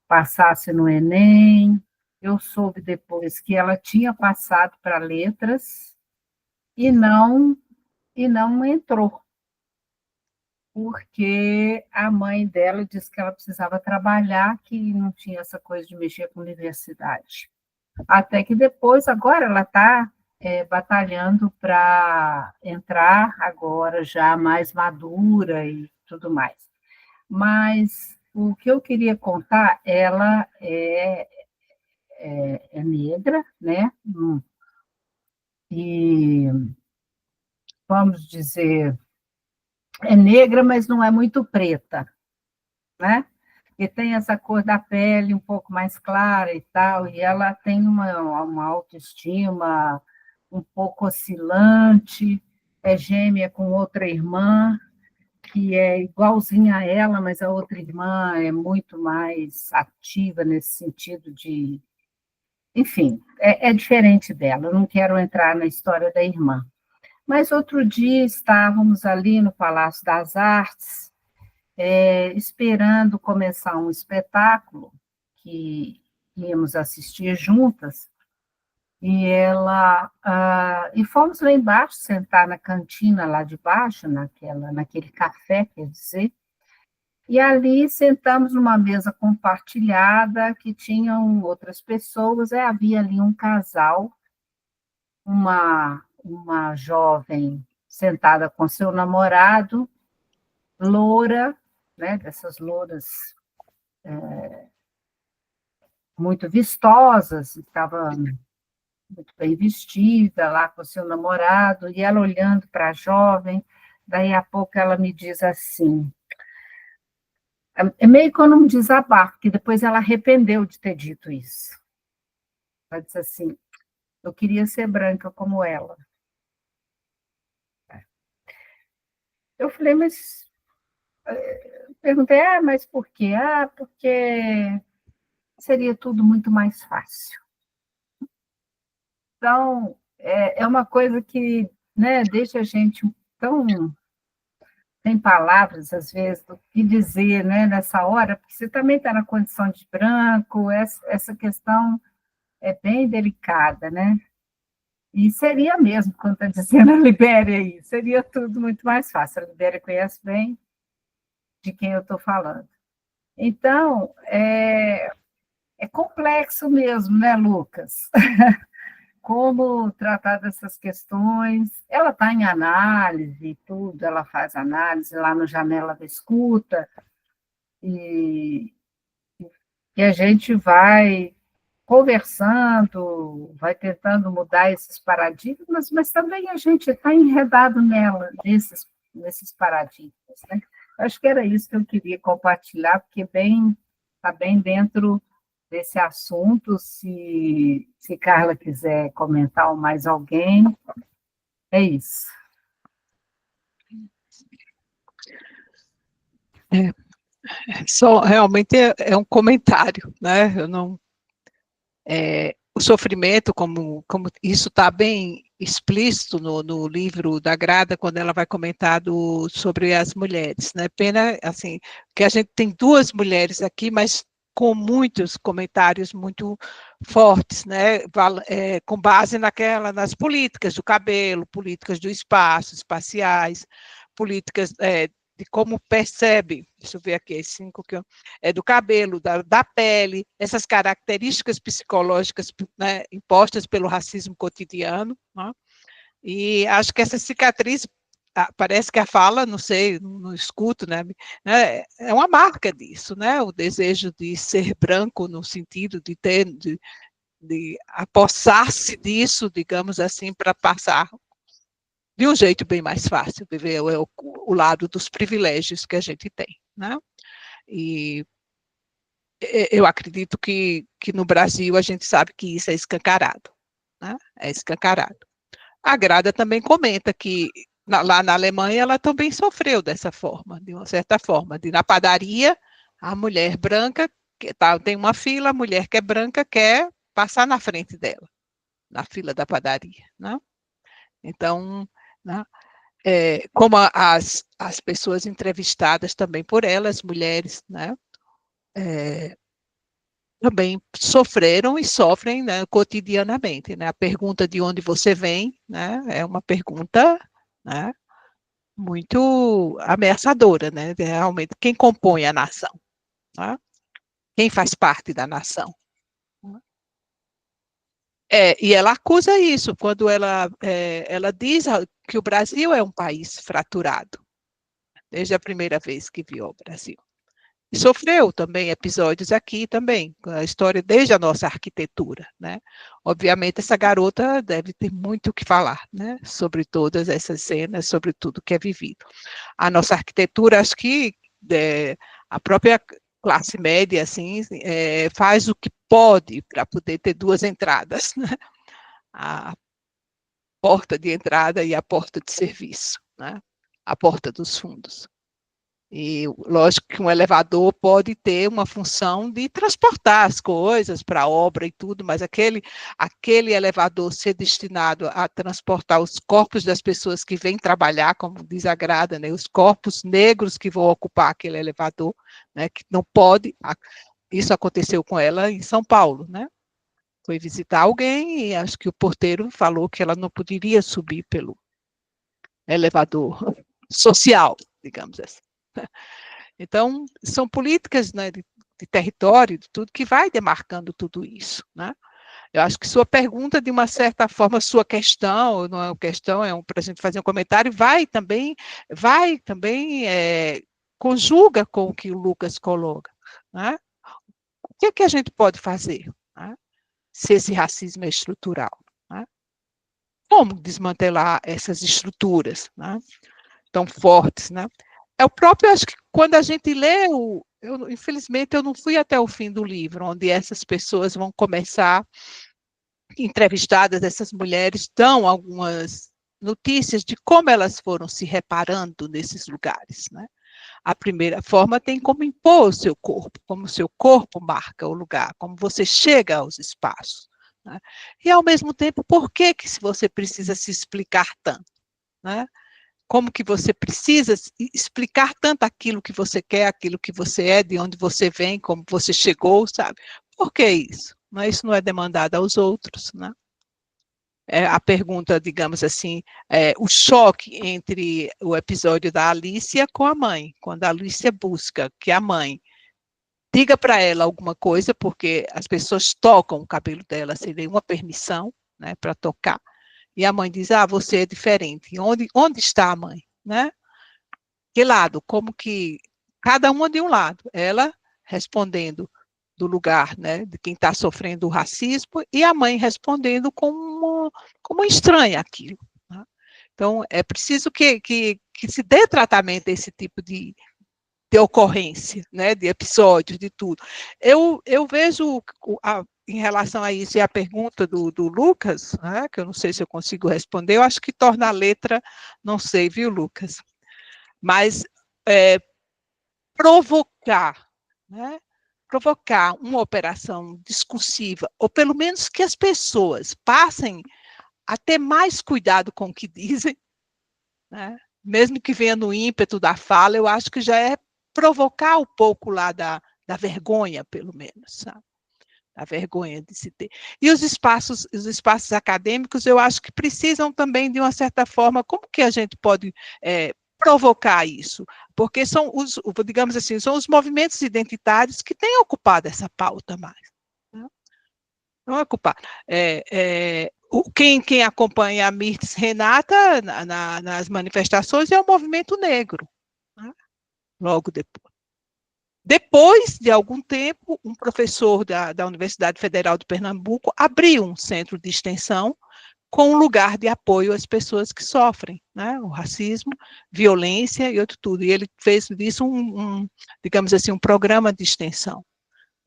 passasse no Enem. Eu soube depois que ela tinha passado para letras e não entrou, porque a mãe dela disse que ela precisava trabalhar, que não tinha essa coisa de mexer com universidade. Até que depois, agora ela está batalhando para entrar agora já mais madura e tudo mais. Mas o que eu queria contar, ela é negra, né? E, vamos dizer, é negra, mas não é muito preta, né? e tem essa cor da pele um pouco mais clara e tal, e ela tem uma autoestima um pouco oscilante, é gêmea com outra irmã, que é igualzinha a ela, mas a outra irmã é muito mais ativa nesse sentido de... Enfim, é diferente dela, eu não quero entrar na história da irmã. Mas outro dia estávamos ali no Palácio das Artes, esperando começar um espetáculo que íamos assistir juntas, e fomos lá embaixo, sentar na cantina lá de baixo, naquele café, quer dizer, e ali sentamos numa mesa compartilhada, que tinham outras pessoas, havia ali um casal, uma jovem sentada com seu namorado, loura, né, dessas louras muito vistosas, estava muito bem vestida, lá com seu namorado, e ela olhando para a jovem, daí a pouco ela me diz assim, é meio que um desabafo, porque depois ela arrependeu de ter dito isso. Ela disse assim, eu queria ser branca como ela. Eu falei, mas... Perguntei, mas por quê? Porque seria tudo muito mais fácil. Então, é uma coisa que, né, deixa a gente tão sem palavras, às vezes, do que dizer, né, nessa hora, porque você também está na condição de branco, essa questão é bem delicada, né? E seria mesmo, quando está dizendo a Libéria aí, seria tudo muito mais fácil. A Libéria conhece bem de quem eu estou falando. Então, é complexo mesmo, né, Lucas? Como tratar dessas questões. Ela está em análise e tudo, ela faz análise lá no Janela da Escuta, e a gente vai conversando, vai tentando mudar esses paradigmas, mas também a gente está enredado nesses paradigmas, né? Acho que era isso que eu queria compartilhar, porque está bem dentro desse assunto. Se Carla quiser comentar ou mais alguém, é isso. Só realmente é um comentário, né? Eu não... o sofrimento, como isso está bem explícito no livro da Grada, quando ela vai comentar sobre as mulheres, né? Pena, assim, que a gente tem duas mulheres aqui, mas com muitos comentários muito fortes, né? Com base nas políticas do cabelo, políticas do espaço, espaciais, políticas de como percebe, deixa eu ver aqui, as 5 que do cabelo, da pele, essas características psicológicas, né, impostas pelo racismo cotidiano, né? E acho que essa cicatriz, parece que a fala, não sei, não escuto, né, é uma marca disso, né, o desejo de ser branco no sentido de ter, de apossar-se disso, digamos assim, para passar de um jeito bem mais fácil, de ver o lado dos privilégios que a gente tem, né? E eu acredito que no Brasil a gente sabe que isso é escancarado, né? É escancarado. A Grada também comenta que lá na Alemanha ela também sofreu dessa forma, de uma certa forma, na padaria, a mulher branca, tem uma fila, a mulher que é branca quer passar na frente dela, na fila da padaria, né? Então, né, como as pessoas entrevistadas também por elas, mulheres, né, também sofreram e sofrem, né, cotidianamente, né? A pergunta de onde você vem, né, é uma pergunta, né, muito ameaçadora, né? Realmente, quem compõe a nação, né? Quem faz parte da nação? E ela acusa isso, quando ela diz que o Brasil é um país fraturado, desde a primeira vez que viu o Brasil. E sofreu também episódios aqui também, a história desde a nossa arquitetura, né? Obviamente, essa garota deve ter muito o que falar, né? Sobre todas essas cenas, sobre tudo que é vivido. A nossa arquitetura, acho que a própria classe média, assim, faz o que pode para poder ter duas entradas, né? A porta de entrada e a porta de serviço, né? A porta dos fundos. E, lógico que um elevador pode ter uma função de transportar as coisas para a obra e tudo, mas aquele elevador ser destinado a transportar os corpos das pessoas que vêm trabalhar, como diz a Grada, né, os corpos negros que vão ocupar aquele elevador, né, que não pode, isso aconteceu com ela em São Paulo, né? Foi visitar alguém e acho que o porteiro falou que ela não poderia subir pelo elevador social, digamos assim. Então, são políticas, né, de território, de tudo, que vai demarcando tudo isso, né? Eu acho que sua pergunta, de uma certa forma, sua questão, não é uma questão, para a gente fazer um comentário, vai também conjuga com o que o Lucas coloca, né? O que é que a gente pode fazer, né, se esse racismo é estrutural, né? Como desmantelar essas estruturas, né, tão fortes, né? É o próprio, acho que quando a gente lê, infelizmente eu não fui até o fim do livro, onde essas pessoas vão começar, entrevistadas, essas mulheres dão algumas notícias de como elas foram se reparando nesses lugares, né? A primeira forma tem como impor o seu corpo, como o seu corpo marca o lugar, como você chega aos espaços, né? E, ao mesmo tempo, por que se você precisa se explicar tanto, né? Como que você precisa explicar tanto aquilo que você quer, aquilo que você é, de onde você vem, como você chegou, sabe? Por que isso? Mas isso não é demandado aos outros, né? A pergunta, digamos assim, o choque entre o episódio da Alicia com a mãe, quando a Alicia busca que a mãe diga para ela alguma coisa, porque as pessoas tocam o cabelo dela sem nenhuma permissão, né, para tocar, e a mãe diz, você é diferente. Onde está a mãe? Né? Que lado? Como que cada uma de um lado. Ela respondendo do lugar, né, de quem está sofrendo o racismo, e a mãe respondendo como estranha aquilo. Né? Então, é preciso que se dê tratamento a esse tipo de ocorrência, né, de episódios, de tudo. Eu vejo, em relação a isso, e a pergunta do Lucas, né, que eu não sei se eu consigo responder, eu acho que torna a letra, não sei, viu, Lucas? Mas provocar, né, provocar uma operação discursiva, ou pelo menos que as pessoas passem a ter mais cuidado com o que dizem, né, mesmo que venha no ímpeto da fala, eu acho que já é provocar um pouco lá da vergonha, pelo menos, sabe? A vergonha de se ter. E os espaços acadêmicos, eu acho que precisam também, de uma certa forma, como que a gente pode provocar isso? Porque são digamos assim, são os movimentos identitários que têm ocupado essa pauta mais. Né? Não é ocupar. Quem acompanha a Mirtz Renata nas manifestações é o movimento negro. Né? Logo depois. Depois de algum tempo, um professor da Universidade Federal de Pernambuco abriu um centro de extensão com um lugar de apoio às pessoas que sofrem, né, o racismo, violência e outro tudo. E ele fez disso digamos assim, um programa de extensão.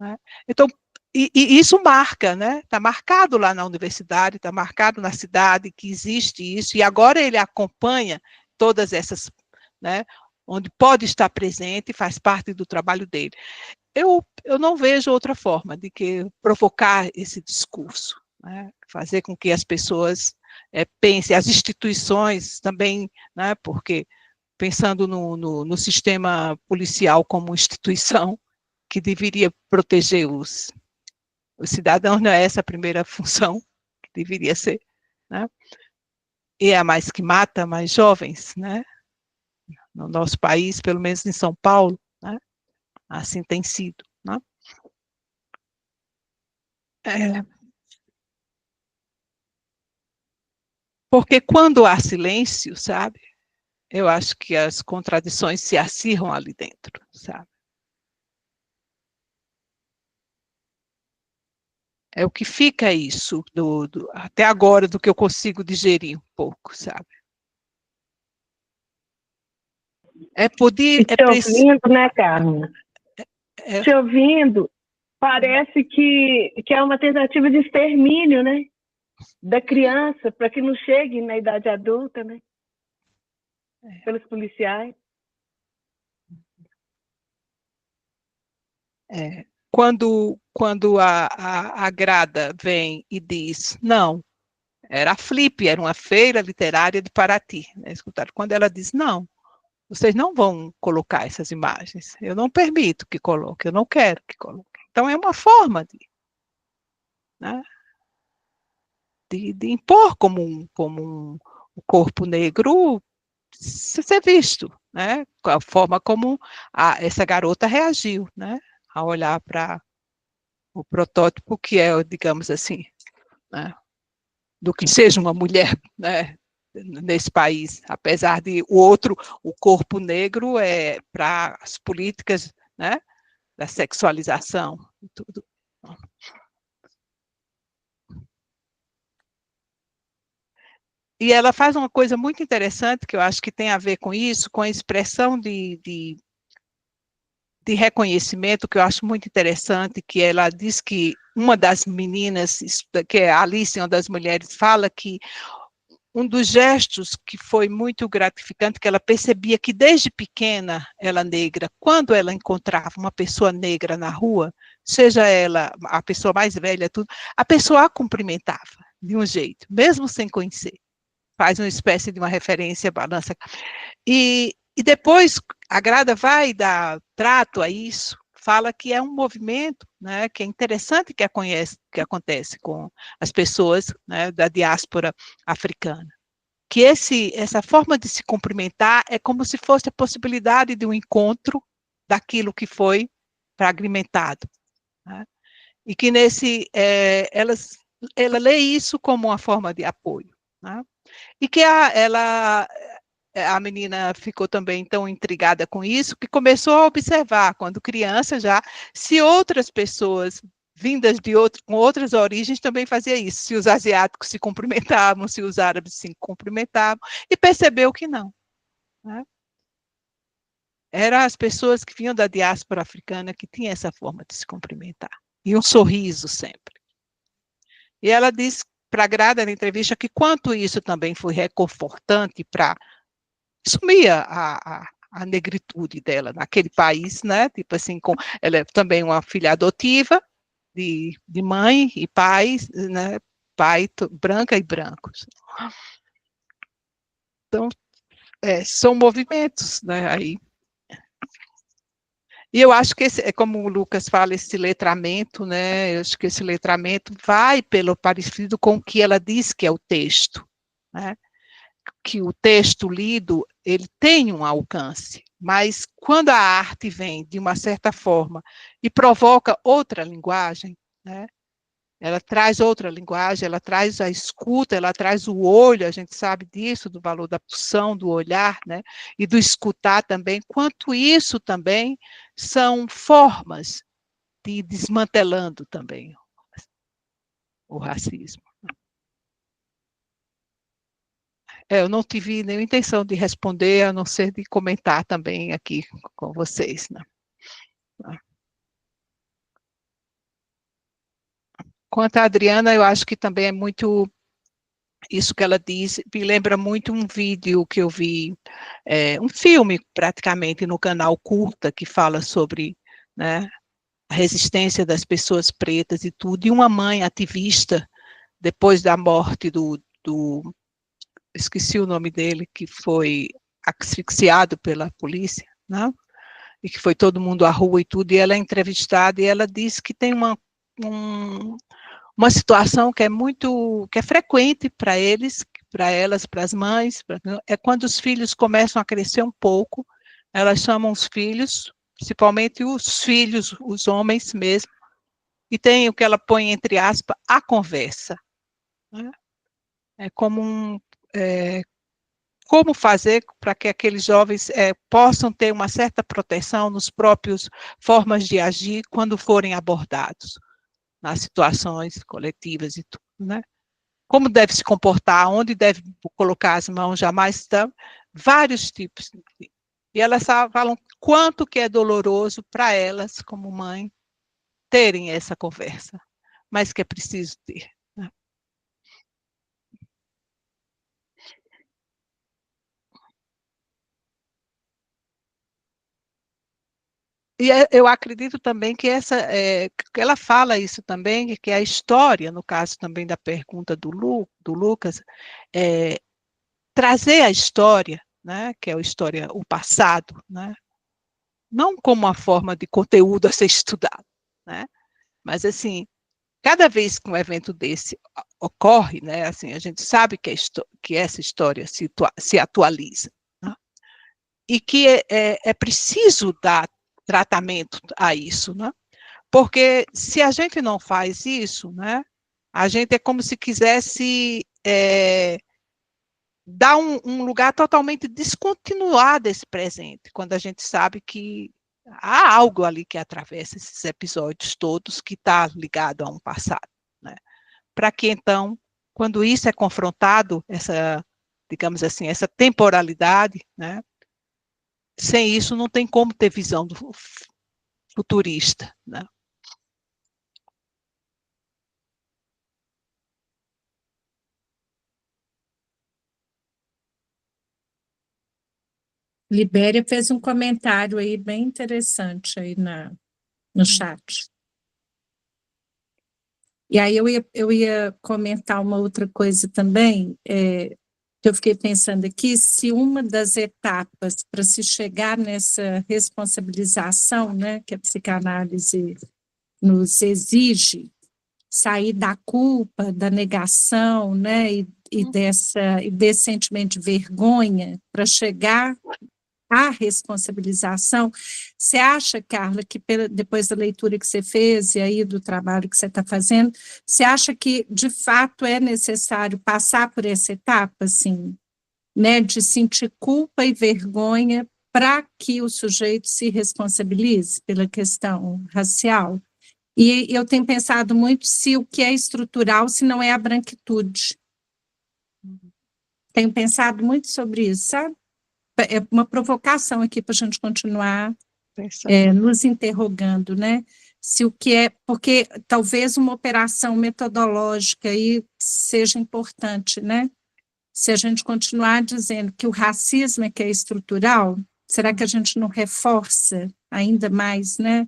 Né? Então, e isso marca, né? Está marcado lá na universidade, está marcado na cidade que existe isso, e agora ele acompanha todas essas, né, onde pode estar presente e faz parte do trabalho dele. Eu não vejo outra forma de que provocar esse discurso, né? Fazer com que as pessoas pensem, as instituições também, né? Porque pensando no sistema policial como instituição que deveria proteger os cidadãos, não é essa a primeira função que deveria ser, né? E é a mais que mata mais jovens, né? No nosso país, pelo menos em São Paulo, né? Assim tem sido, né? Porque quando há silêncio, sabe, eu acho que as contradições se acirram ali dentro, sabe? É o que fica isso, até agora, do que eu consigo digerir um pouco, sabe? É poder... Te ouvindo, né, Carmen? te ouvindo, parece que é uma tentativa de extermínio, né? Da criança, para que não chegue na idade adulta, né? Pelos policiais. Quando a Grada vem e diz, não, era a Flip, era uma feira literária de Paraty, né? Escutaram? Quando ela diz, não, vocês não vão colocar essas imagens, eu não permito que coloque, eu não quero que coloque. Então, é uma forma né, de impor como o corpo negro ser visto, né? A forma como essa garota reagiu, né? A olhar para o protótipo que é, digamos assim, né? Do que seja uma mulher, né? Nesse país, apesar de o corpo negro é para as políticas, né? Da sexualização e tudo. E ela faz uma coisa muito interessante, que eu acho que tem a ver com isso, com a expressão de reconhecimento, que eu acho muito interessante, que ela diz que uma das meninas, que é a Alice, uma das mulheres, fala que um dos gestos que foi muito gratificante, que ela percebia que desde pequena, ela negra, quando ela encontrava uma pessoa negra na rua, seja ela a pessoa mais velha, tudo, a pessoa a cumprimentava de um jeito, mesmo sem conhecer. Faz uma espécie de uma referência, balança. E depois a Grada vai dar trato a isso, fala que é um movimento, né, que é interessante que acontece com as pessoas, né, da diáspora africana. Que essa forma de se cumprimentar é como se fosse a possibilidade de um encontro daquilo que foi fragmentado. Né? E que ela lê isso como uma forma de apoio. Né? E que a menina ficou também tão intrigada com isso, que começou a observar, quando criança já, se outras pessoas vindas com outras origens também faziam isso, se os asiáticos se cumprimentavam, se os árabes se cumprimentavam, e percebeu que não. Né? Eram as pessoas que vinham da diáspora africana que tinham essa forma de se cumprimentar, e um sorriso sempre. E ela diz para a Grada, na entrevista, que quanto isso também foi reconfortante para assumir a negritude dela naquele país, né? Tipo assim, ela é também uma filha adotiva de mãe e pai, né? Pai branca e brancos. Então, são movimentos, né? Aí. E eu acho que é como o Lucas fala, esse letramento, né? Eu acho que esse letramento vai pelo parecido com o que ela diz que é o texto, né? Que o texto lido, ele tem um alcance, mas quando a arte vem de uma certa forma e provoca outra linguagem, né? Ela traz outra linguagem, ela traz a escuta, ela traz o olho, a gente sabe disso, do valor da pulsão, do olhar, né? E do escutar também, quanto isso também são formas de ir desmantelando também o racismo. Eu não tive nenhuma intenção de responder, a não ser de comentar também aqui com vocês, né? Quanto à Adriana, eu acho que também é muito, isso que ela diz, me lembra muito um vídeo que eu vi, um filme praticamente no canal Curta, que fala sobre, né, a resistência das pessoas pretas e tudo, e uma mãe ativista, depois da morte esqueci o nome dele, que foi asfixiado pela polícia, né? E que foi todo mundo à rua e tudo, e ela é entrevistada, e ela diz que tem uma situação que é frequente para eles, para elas, para as mães, é quando os filhos começam a crescer um pouco, elas chamam os filhos, principalmente os filhos, os homens mesmo, e tem o que ela põe entre aspas, a conversa. Né? É como como fazer para que aqueles jovens possam ter uma certa proteção nos próprios formas de agir quando forem abordados nas situações coletivas e tudo, né? Como deve se comportar, onde deve colocar as mãos, jamais vários tipos E elas falam quanto que é doloroso para elas, como mãe, terem essa conversa, mas que é preciso ter. Né? E eu acredito também que que ela fala isso também, que a história, no caso também da pergunta do Lucas, trazer a história, né, que é o passado, né, não como uma forma de conteúdo a ser estudado, né, mas assim, cada vez que um evento desse ocorre, né, assim, a gente sabe que essa história se atualiza, né, e que é preciso dar tratamento a isso, né, porque se a gente não faz isso, né, a gente é como se quisesse dar um lugar totalmente descontinuado desse presente, quando a gente sabe que há algo ali que atravessa esses episódios todos que está ligado a um passado, né? Para que, então, quando isso é confrontado, digamos assim, essa temporalidade, né? Sem isso não tem como ter visão do futurista, né? Libéria fez um comentário aí bem interessante aí no chat. E aí eu ia comentar uma outra coisa também, que eu fiquei pensando aqui, se uma das etapas para se chegar nessa responsabilização, né, que a psicanálise nos exige, sair da culpa, da negação, né, e desse sentimento de vergonha, para chegar à responsabilização. Você acha, Carla, que depois da leitura que você fez e aí do trabalho que você está fazendo, você acha que, de fato, é necessário passar por essa etapa, assim, né, de sentir culpa e vergonha para que o sujeito se responsabilize pela questão racial? E eu tenho pensado muito se o que é estrutural, se não é a branquitude. Tenho pensado muito sobre isso, sabe? É uma provocação aqui para a gente continuar nos interrogando, né? Se o que é, porque talvez uma operação metodológica aí seja importante, né? Se a gente continuar dizendo que o racismo é que é estrutural, será que a gente não reforça ainda mais, né?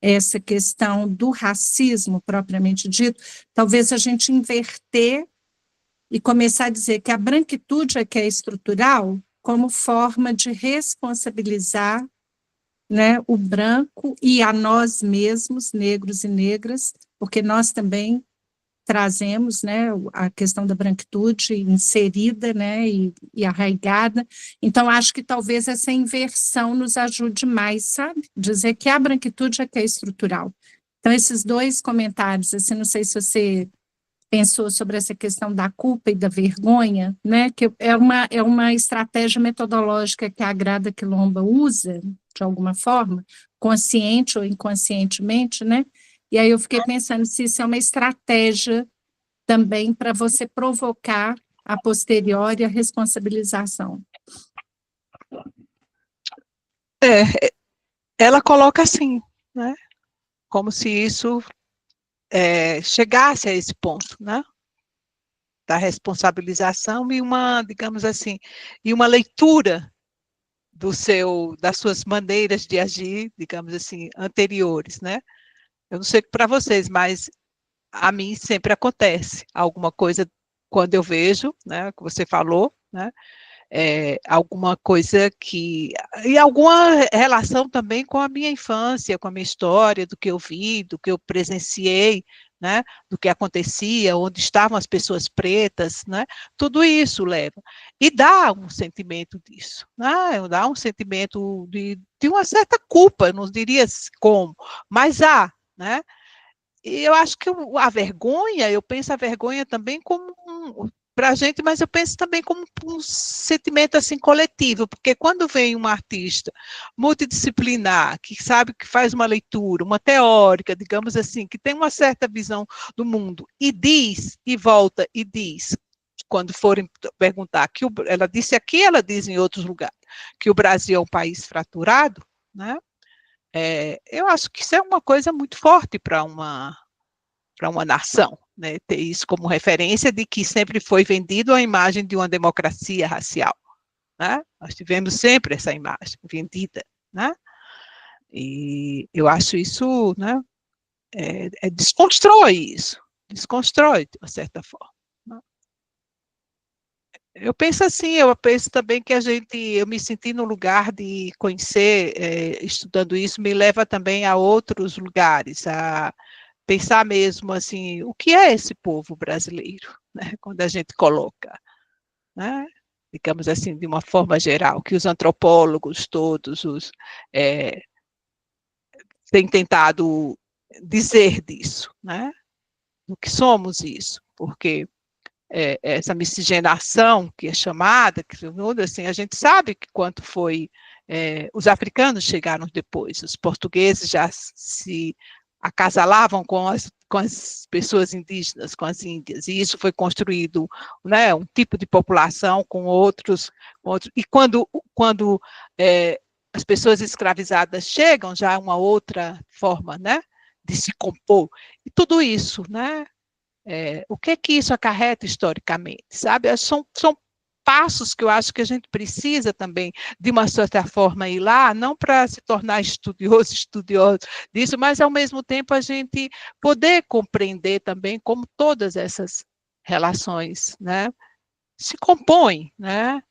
Essa questão do racismo propriamente dito? Talvez a gente inverter e começar a dizer que a branquitude é que é estrutural, como forma de responsabilizar, né, o branco e a nós mesmos, negros e negras, porque nós também trazemos, né, a questão da branquitude inserida, né, e arraigada. Então, acho que talvez essa inversão nos ajude mais, sabe? Dizer que a branquitude é que é estrutural. Então, esses dois comentários, assim, não sei se você pensou sobre essa questão da culpa e da vergonha, né, que é uma estratégia metodológica que a Grada Quilomba usa, de alguma forma, consciente ou inconscientemente, né, e aí eu fiquei pensando se isso é uma estratégia também para você provocar a posteriori a responsabilização. Ela coloca assim, né, como se isso chegasse a esse ponto, né, da responsabilização e digamos assim, e uma leitura das suas maneiras de agir, digamos assim, anteriores, né? Eu não sei para vocês, mas a mim sempre acontece alguma coisa quando eu vejo, né, que você falou, né, alguma coisa e alguma relação também com a minha infância, com a minha história, do que eu vi, do que eu presenciei, né, do que acontecia, onde estavam as pessoas pretas, né, tudo isso leva. E dá um sentimento disso, né, dá um sentimento de uma certa culpa, eu não diria como, mas há, né, e eu acho que a vergonha, eu penso a vergonha também como para a gente, mas eu penso também como um sentimento assim coletivo, porque quando vem um artista multidisciplinar, que sabe que faz uma leitura, uma teórica, digamos assim, que tem uma certa visão do mundo, e diz, e volta, e diz, quando forem perguntar, ela disse aqui, ela diz em outros lugares, que o Brasil é um país fraturado, né? Eu acho que isso é uma coisa muito forte para uma nação, né? Ter isso como referência de que sempre foi vendido a imagem de uma democracia racial, né? Nós tivemos sempre essa imagem vendida, né? E eu acho isso, né? Desconstrói isso, desconstrói de uma certa forma. Né? Eu penso assim, eu penso também que eu me senti no lugar de conhecer, estudando isso, me leva também a outros lugares, a pensar mesmo assim, o que é esse povo brasileiro, né? Quando a gente coloca, né? Digamos assim, de uma forma geral, que os antropólogos todos têm tentado dizer disso, né? Do que somos isso, porque essa miscigenação que é chamada, que assim, a gente sabe que quanto foi, os africanos chegaram depois, os portugueses já se acasalavam com as pessoas indígenas, com as índias, e isso foi construído, né, um tipo de população com outros e quando as pessoas escravizadas chegam, já é uma outra forma, né, de se compor, e tudo isso, né, o que isso acarreta historicamente, sabe? São passos que eu acho que a gente precisa também, de uma certa forma, ir lá, não para se tornar estudioso disso, mas, ao mesmo tempo, a gente poder compreender também como todas essas relações, né, se compõem, né?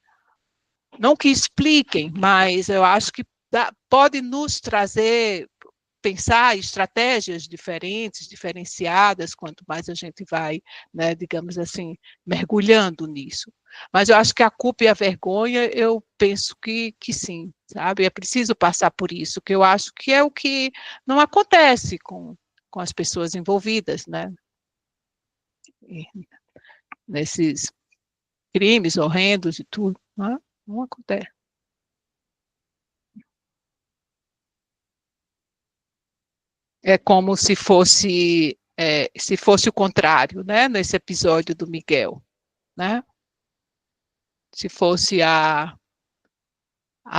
Não que expliquem, mas eu acho que pode nos trazer pensar estratégias diferentes, diferenciadas, quanto mais a gente vai, né, digamos assim, mergulhando nisso. Mas eu acho que a culpa e a vergonha, eu penso que sim, sabe? É preciso passar por isso, que eu acho que é o que não acontece com as pessoas envolvidas, né? Nesses crimes horrendos e tudo, né? Não acontece. É como se fosse o contrário, né? Nesse episódio do Miguel, né? Se fosse a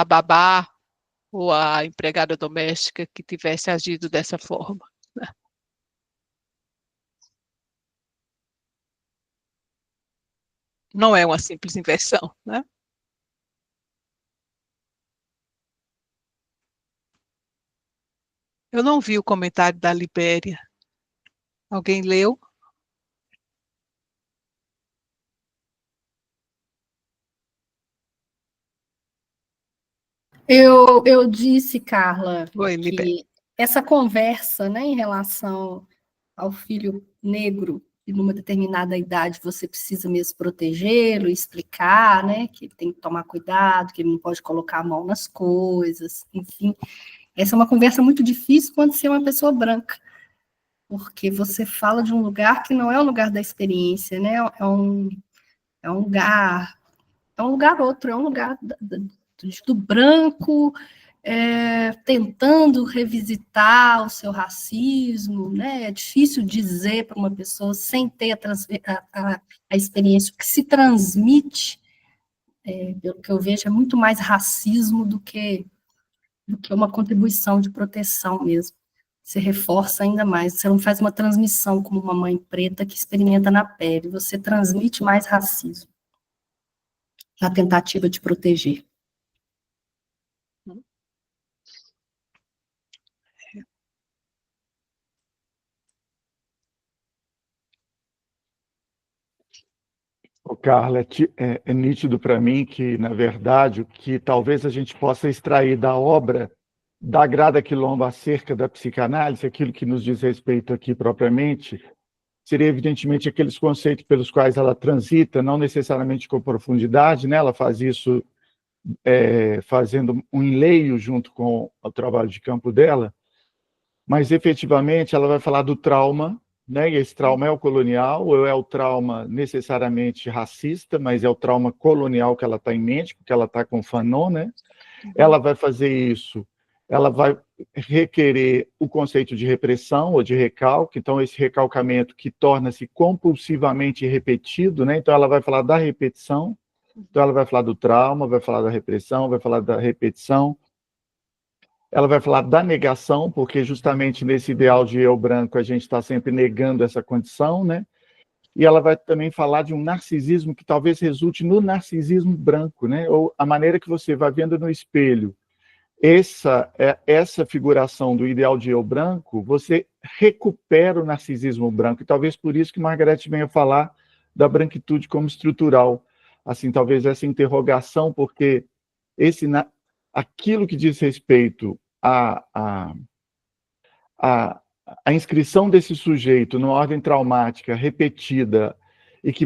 babá ou a empregada doméstica que tivesse agido dessa forma. Né? Não é uma simples inversão, né? Eu não vi o comentário da Libéria. Alguém leu? Eu disse, Carla, Oi, Libéria. que essa conversa, né, em relação ao filho negro, e numa determinada idade você precisa mesmo protegê-lo, explicar, né, que ele tem que tomar cuidado, que ele não pode colocar a mão nas coisas, enfim. Essa é uma conversa muito difícil quando você é uma pessoa branca, porque você fala de um lugar que não é o lugar da experiência, né, é um lugar outro, é um lugar do branco, tentando revisitar o seu racismo, né? É difícil dizer para uma pessoa sem ter a experiência. O que se transmite, pelo que eu vejo, é muito mais racismo do que uma contribuição de proteção mesmo. Você reforça ainda mais, você não faz uma transmissão como uma mãe preta que experimenta na pele, você transmite mais racismo na tentativa de proteger. Carla, é nítido para mim que, na verdade, o que talvez a gente possa extrair da obra da Grada Quilombo acerca da psicanálise, aquilo que nos diz respeito aqui propriamente, seria evidentemente aqueles conceitos pelos quais ela transita, não necessariamente com profundidade, né? Ela faz isso fazendo um enleio junto com o trabalho de campo dela, mas efetivamente ela vai falar do trauma, né? E esse trauma é o colonial, ou é o trauma necessariamente racista, mas é o trauma colonial que ela está em mente, porque ela está com Fanon, né? Ela vai fazer isso, ela vai requerer o conceito de repressão ou de recalque, então esse recalcamento que torna-se compulsivamente repetido, né? Então ela vai falar da repetição, então ela vai falar do trauma, vai falar da repressão, vai falar da repetição, ela vai falar da negação, porque justamente nesse ideal de eu branco a gente está sempre negando essa condição, né? E ela vai também falar de um narcisismo que talvez resulte no narcisismo branco, né? Ou a maneira que você vai vendo no espelho essa figuração do ideal de eu branco, você recupera o narcisismo branco, e talvez por isso que Margaret venha falar da branquitude como estrutural, assim, talvez essa interrogação, porque aquilo que diz respeito à inscrição desse sujeito numa ordem traumática repetida e que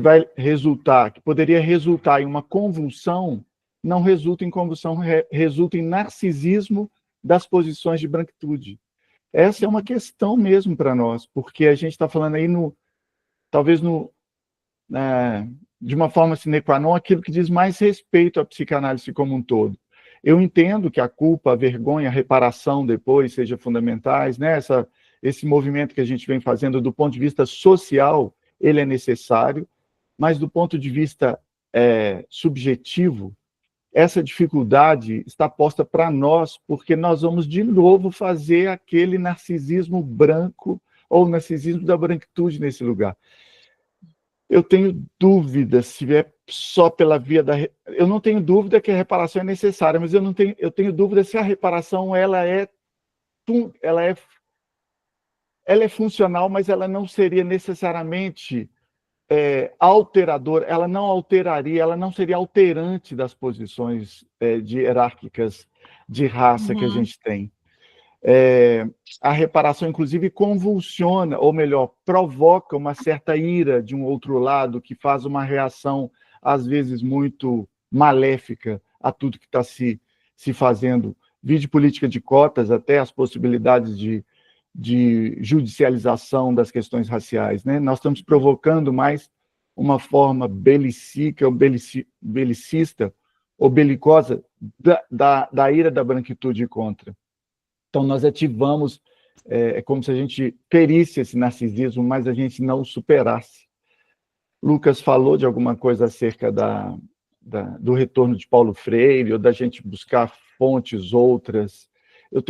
poderia resultar em uma convulsão, não resulta em convulsão, resulta em narcisismo das posições de branquitude. Essa é uma questão mesmo para nós, porque a gente está falando aí, talvez de uma forma sine qua non, aquilo que diz mais respeito à psicanálise como um todo. Eu entendo que a culpa, a vergonha, a reparação depois sejam fundamentais, né? Esse movimento que a gente vem fazendo do ponto de vista social, ele é necessário, mas do ponto de vista subjetivo, essa dificuldade está posta para nós, porque nós vamos de novo fazer aquele narcisismo branco, ou narcisismo da branquitude nesse lugar. Eu tenho dúvida se é só pela via da... Eu não tenho dúvida que a reparação é necessária, mas eu tenho dúvida se a reparação ela é funcional, mas ela não seria necessariamente alteradora, ela não alteraria, ela não seria alterante das posições hierárquicas de raça que a gente tem. A reparação, inclusive, convulsiona, ou melhor, provoca uma certa ira de um outro lado, que faz uma reação, às vezes, muito maléfica a tudo que está se fazendo. Vide política de cotas, até as possibilidades de judicialização das questões raciais, né? Nós estamos provocando mais uma forma belicista ou belicosa da ira da branquitude contra. Então, nós ativamos, como se a gente ferisse esse narcisismo, mas a gente não o superasse. Lucas falou de alguma coisa acerca do retorno de Paulo Freire, ou da gente buscar fontes outras. Eu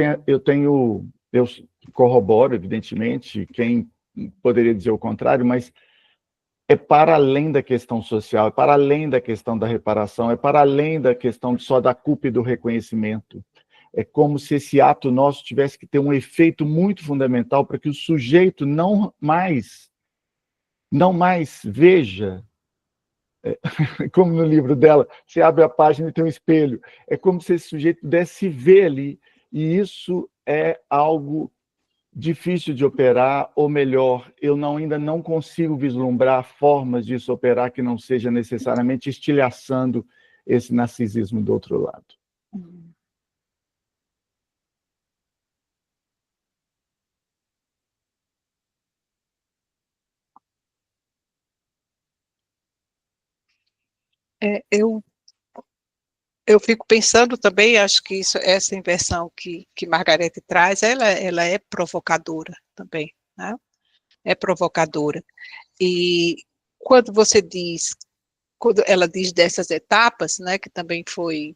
corroboro, evidentemente, quem poderia dizer o contrário, mas é para além da questão social, é para além da questão da reparação, é para além da questão só da culpa e do reconhecimento. É como se esse ato nosso tivesse que ter um efeito muito fundamental para que o sujeito não mais veja, como no livro dela, você abre a página e tem um espelho, é como se esse sujeito pudesse se ver ali, e isso é algo difícil de operar, ou melhor, eu ainda não consigo vislumbrar formas disso operar que não seja necessariamente estilhaçando esse narcisismo do outro lado. Eu fico pensando também, acho que essa inversão que Margarete traz, ela é provocadora também, né? É provocadora. E quando ela diz dessas etapas, né, que também foi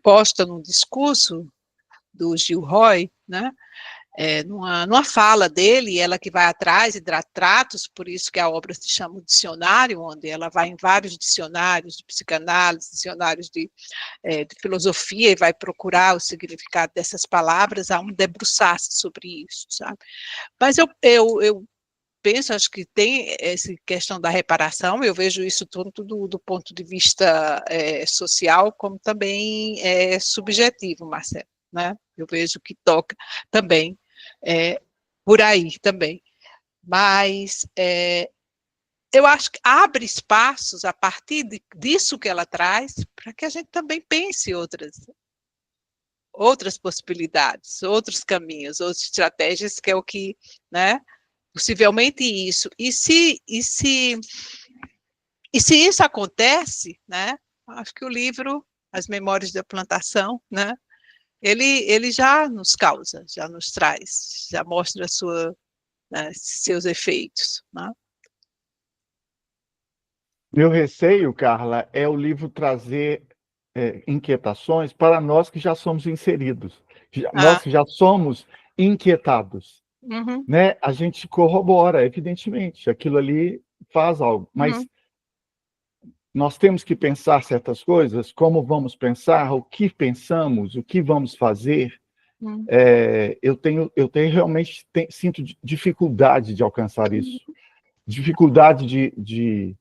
posta no discurso do Gilroy, né? Numa fala dele, ela que vai atrás e dá tratos, por isso que a obra se chama o dicionário, onde ela vai em vários dicionários de psicanálise, dicionários de filosofia, e vai procurar o significado dessas palavras, a debruçar-se sobre isso, sabe? Mas eu penso, acho que tem essa questão da reparação, eu vejo isso tanto do ponto de vista social, como também subjetivo, Marcelo, né? Eu vejo que toca também por aí também. Mas eu acho que abre espaços a partir disso que ela traz para que a gente também pense outras possibilidades, outros caminhos, outras estratégias, que é o que, né? Possivelmente isso. E se isso acontece, né? Acho que o livro As Memórias da Plantação, né? ele já nos causa, já nos traz, já mostra seus efeitos, né? Meu receio, Carla, é o livro trazer inquietações para nós que já somos inseridos, nós que já somos inquietados, Uhum. né? A gente corrobora, evidentemente, aquilo ali faz algo, mas nós temos que pensar certas coisas, como vamos pensar, o que pensamos, o que vamos fazer. Eu realmente sinto dificuldade de alcançar isso, dificuldade de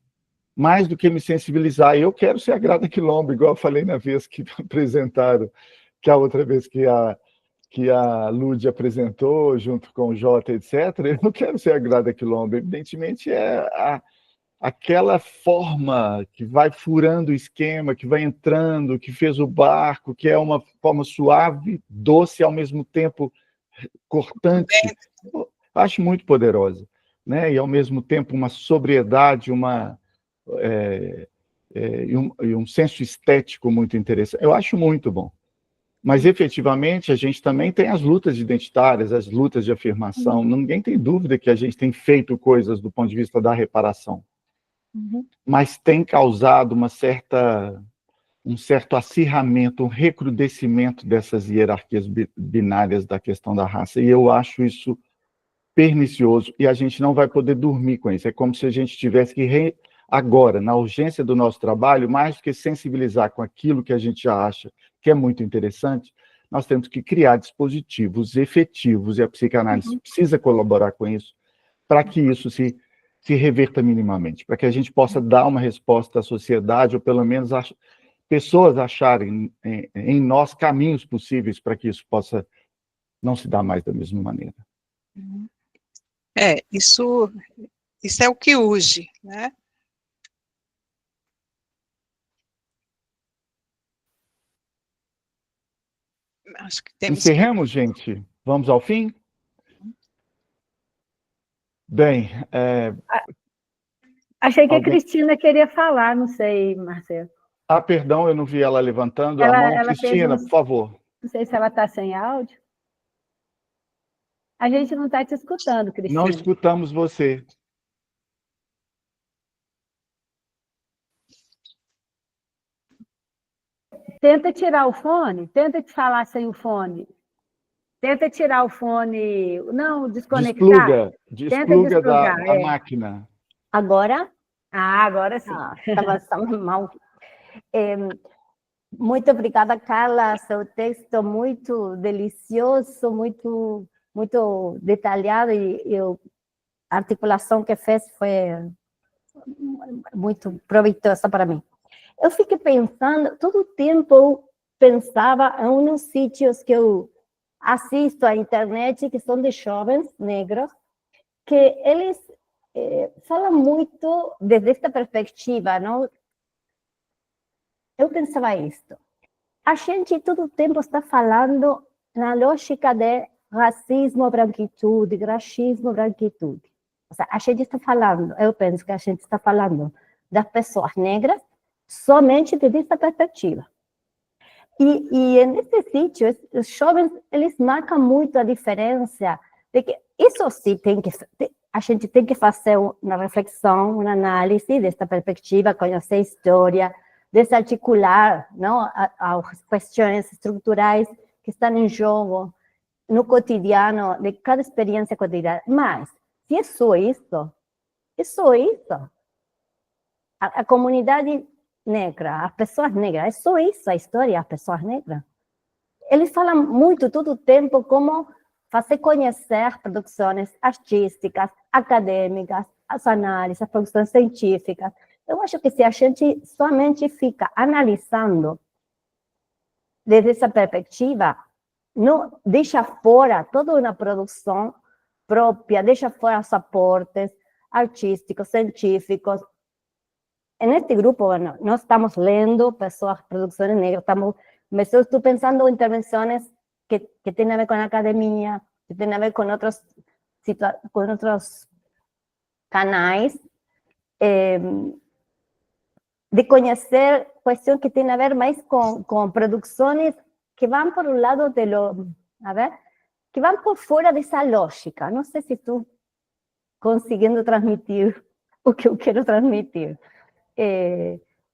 mais do que me sensibilizar. Eu quero ser a Grada Quilombo, igual eu falei na vez que apresentaram, que a outra vez que a Lud apresentou, junto com o Jota, etc. Eu não quero ser a Grada Quilombo. Evidentemente, aquela forma que vai furando o esquema, que vai entrando, que fez o barco, que é uma forma suave, doce, ao mesmo tempo cortante. Eu acho muito poderosa, né? E, ao mesmo tempo, uma sobriedade, e um senso estético muito interessante. Eu acho muito bom. Mas, efetivamente, a gente também tem as lutas identitárias, as lutas de afirmação. Ninguém tem dúvida que a gente tem feito coisas do ponto de vista da reparação. Mas tem causado um certo acirramento, um recrudescimento dessas hierarquias binárias da questão da raça. E eu acho isso pernicioso, e a gente não vai poder dormir com isso. É como se a gente tivesse que, agora, na urgência do nosso trabalho, mais do que sensibilizar com aquilo que a gente já acha que é muito interessante, nós temos que criar dispositivos efetivos, e a psicanálise precisa colaborar com isso, para que isso se reverta minimamente, para que a gente possa dar uma resposta à sociedade, ou pelo menos pessoas acharem em nós caminhos possíveis para que isso possa não se dar mais da mesma maneira. Isso é o que urge, né? Acho que temos Encerremos, gente? Vamos ao fim? Bem, achei que a Cristina queria falar, não sei, Marcelo. Perdão, eu não vi ela levantando a mão. Cristina, por favor. Não sei se ela está sem áudio. A gente não está te escutando, Cristina. Não escutamos você. Tenta tirar o fone, tenta te falar sem o fone. Tenta tirar o fone, não, desconectar. Despluga da máquina. Agora? Agora sim. Estava mal. Muito obrigada, Carla. Seu texto muito delicioso, muito detalhado, e a articulação que fez foi muito proveitosa para mim. Eu fiquei pensando, todo o tempo eu pensava em uns sítios que eu assisto à internet, que são de jovens negros, que eles falam muito desde esta perspectiva, não? Eu pensava isto. A gente todo o tempo está falando na lógica de racismo, branquitude, racismo, branquitude. Ou seja, a gente está falando, eu penso que a gente está falando das pessoas negras somente desde essa perspectiva. E nesse sítio, os jovens, eles marcam muito a diferença, de que isso sim a gente tem que fazer uma reflexão, uma análise dessa perspectiva, conhecer a história, desarticular, não, as questões estruturais que estão em jogo no cotidiano, de cada experiência cotidiana. Mas, se é só isso, a comunidade negra, as pessoas negras, é só isso a história das pessoas negras. Eles falam muito, todo o tempo, como fazer conhecer produções artísticas, acadêmicas, as análises, as produções científicas. Eu acho que se a gente somente fica analisando desde essa perspectiva, não deixa fora toda uma produção própria, deixa fora os aportes artísticos, científicos. Neste grupo, bueno, nós estamos lendo pessoas, produções negras, mas eu estou pensando em intervenções que têm a ver com a academia, que têm a ver com outros canais, de conhecer questões que têm a ver mais com produções van por un lado de lo, a ver, que van por fuera de esa lógica. No sé si tú consiguiendo transmitir o que eu quero transmitir.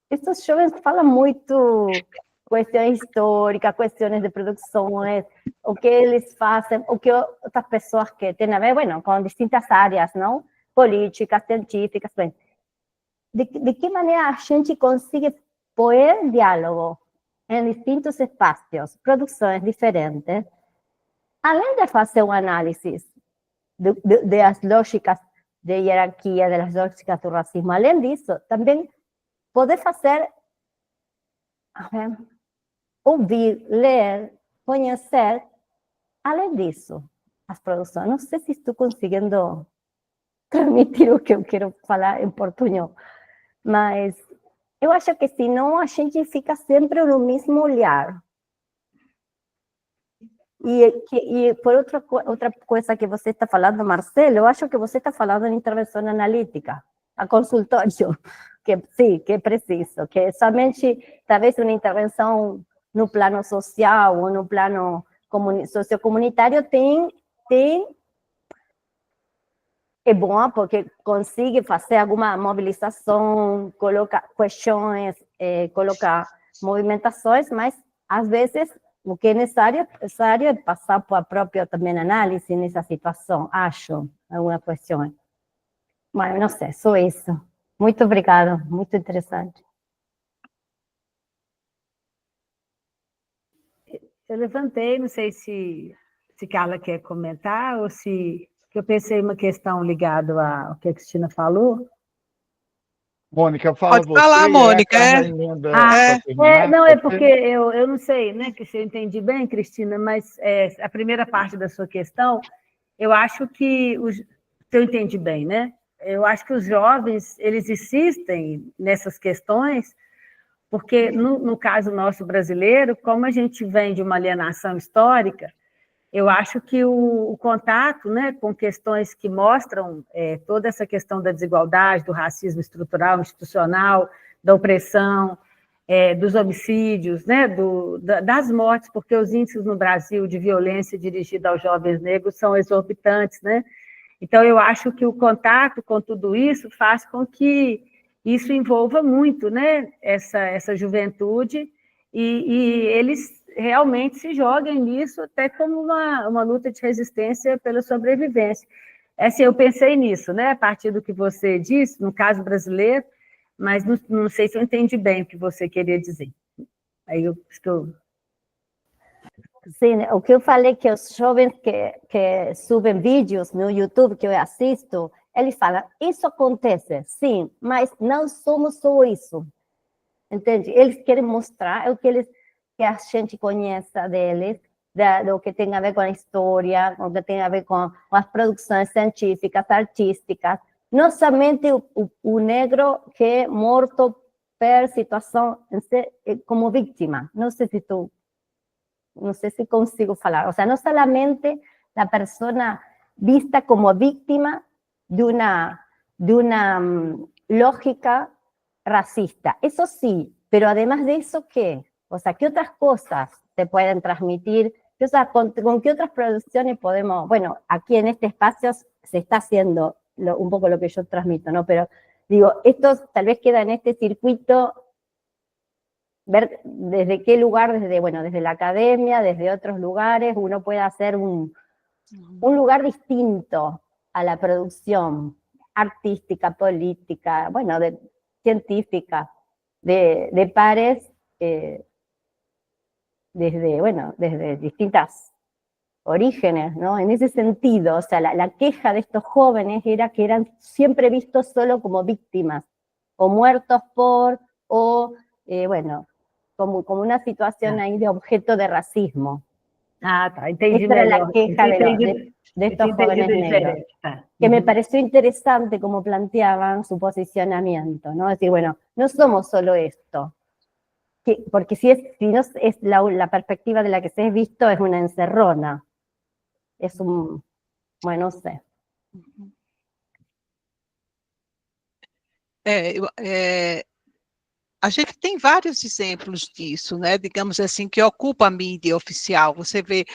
Estos jovens falam muito questões históricas, questões de produções, o que eles fazem, o que outras pessoas que têm a ver, bueno, com distintas áreas, não? Políticas, científicas, bem. De que maneira a gente consegue pôr diálogo em distintos espaços, produções diferentes, além de fazer um análise das lógicas de hierarquia, das lógicas do racismo, além disso, também poder fazer, ouvir, ler, conhecer, além disso, as produções. Não sei se estou conseguindo transmitir o que eu quero falar em portunhol, mas eu acho que senão a gente fica sempre no mesmo olhar. E por outra coisa que você está falando, Marcelo, eu acho que você está falando em intervenção analítica, a consultório, que sim, que é preciso, que somente, talvez, uma intervenção no plano social ou no plano sociocomunitário é bom porque consegue fazer alguma mobilização, coloca questões, coloca movimentações, mas às vezes o que é necessário é passar por a própria também análise nessa situação, acho, alguma questão. Mas não sei, só isso. Muito obrigada, muito interessante. Eu levantei, não sei se Carla quer comentar ou se... Eu pensei uma questão ligada ao que a Cristina falou. Mônica, fala Pode você. falar, Mônica. Não, é porque eu não sei, né, que se eu entendi bem, Cristina, mas a primeira parte da sua questão, eu acho que, se eu entendi bem, né, eu acho que os jovens, eles insistem nessas questões, porque no caso nosso brasileiro, como a gente vem de uma alienação histórica, eu acho que o contato, né, com questões que mostram toda essa questão da desigualdade, do racismo estrutural, institucional, da opressão, dos homicídios, né, das mortes, porque os índices no Brasil de violência dirigida aos jovens negros são exorbitantes, né? Então, eu acho que o contato com tudo isso faz com que isso envolva muito, né, essa juventude, e eles realmente se joguem nisso até como uma luta de resistência pela sobrevivência. Assim, eu pensei nisso, né, a partir do que você disse, no caso brasileiro, mas não sei se eu entendi bem o que você queria dizer. Aí eu estou... Sim, o que eu falei que os jovens que subem vídeos no YouTube, que eu assisto, eles falam, isso acontece, sim, mas não somos só isso. Entende? Eles querem mostrar o que a gente conheça deles, do que tem a ver com a história, o que tem a ver com as produções científicas, artísticas, não somente o negro que é morto por situação como vítima. Não sei se consigo falar. O sea, no solamente la persona vista como víctima de una lógica racista. Eso sí, pero además de eso, ¿qué? O sea, ¿qué otras cosas se pueden transmitir? O sea, ¿con qué otras producciones podemos? Bueno, aquí en este espacio se está haciendo un poco lo que yo transmito, ¿no? Pero digo, esto tal vez queda en este circuito, ver desde qué lugar, desde la academia, desde otros lugares, uno puede hacer un lugar distinto a la producción artística, política, bueno, científica, de pares, desde distintas orígenes, ¿no? En ese sentido, o sea, la queja de estos jóvenes era que eran siempre vistos solo como víctimas, o muertos por, o, como una situación ahí de objeto de racismo. Ah, tá, entendi. Esta era la queja de estos jóvenes negros, que me pareció interesante como planteaban su posicionamiento, ¿no? Es decir, bueno, no somos solo esto, porque si no es la perspectiva de la que se es visto, es una encerrona, es bueno, no sé. a gente tem vários exemplos disso, né? Digamos assim, que ocupa a mídia oficial. Você vê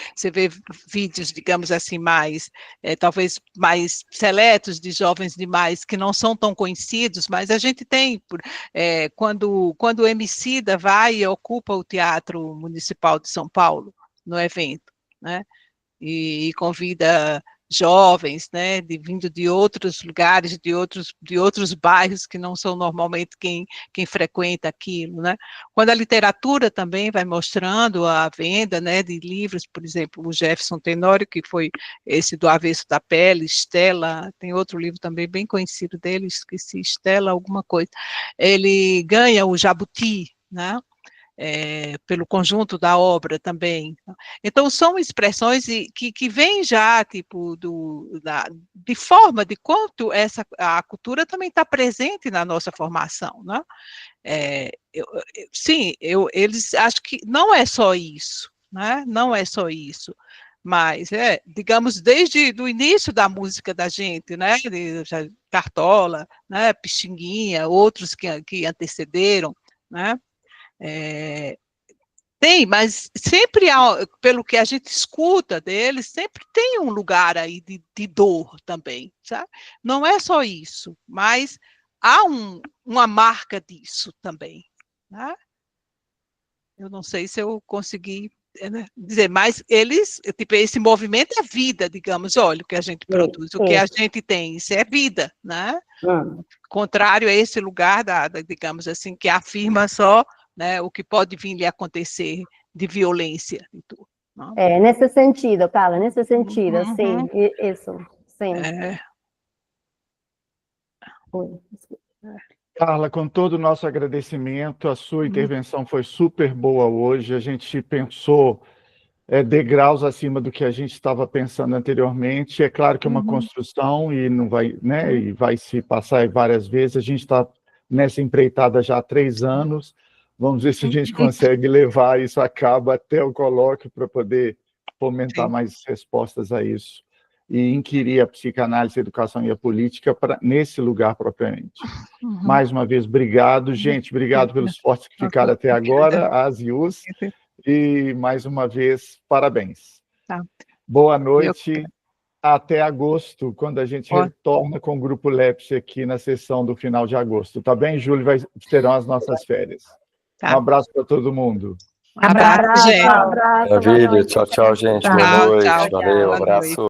vídeos, digamos assim, mais, talvez mais seletos de jovens demais, que não são tão conhecidos, mas a gente tem, quando o Emicida vai e ocupa o Teatro Municipal de São Paulo, no evento, né? E convida jovens, né, vindo de outros lugares, de outros bairros que não são normalmente quem frequenta aquilo, né. Quando a literatura também vai mostrando a venda, né, de livros, por exemplo, o Jefferson Tenório, que foi esse do Avesso da Pele, Estela, tem outro livro também bem conhecido dele, esqueci, Estela alguma coisa, ele ganha o Jabuti, né, pelo conjunto da obra também. Então, são expressões que vêm já, tipo, de forma de quanto a cultura também está presente na nossa formação, né? Eles acham que não é só isso, né? Não é só isso, mas, digamos, desde o início da música da gente, né? Cartola, né? Pixinguinha, outros que antecederam, né? Tem, mas sempre, pelo que a gente escuta deles, sempre tem um lugar aí de dor também, sabe? Não é só isso, mas há uma marca disso também, né? Eu não sei se eu consegui dizer, mas tipo, esse movimento é vida, digamos, olha o que a gente produz, o que a gente tem, isso é vida, né? Contrário a esse lugar, digamos assim, que afirma só, né, o que pode vir lhe acontecer de violência e tudo. Não? Nesse sentido, Carla, nesse sentido, sim, isso, sim. Carla, com todo o nosso agradecimento, a sua intervenção foi super boa hoje, a gente pensou degraus acima do que a gente estava pensando anteriormente, é claro que é uma construção e não vai, né, e vai se passar várias vezes, a gente está nessa empreitada já há 3 anos, vamos ver se a gente consegue levar isso a cabo até o colóquio para poder fomentar mais respostas a isso e inquirir a psicanálise, a educação e a política nesse lugar propriamente. Mais uma vez, obrigado, gente, obrigado pelos esforços que ficaram até agora, as e os, e mais uma vez, parabéns. Boa noite, até agosto, quando a gente retorna com o Grupo Lepsi aqui na sessão do final de agosto, tá bem? Julho terão as nossas férias. Um abraço para todo mundo. Abraço, gente. Maravilha, tchau, tchau, gente. Boa noite. Valeu, abraço.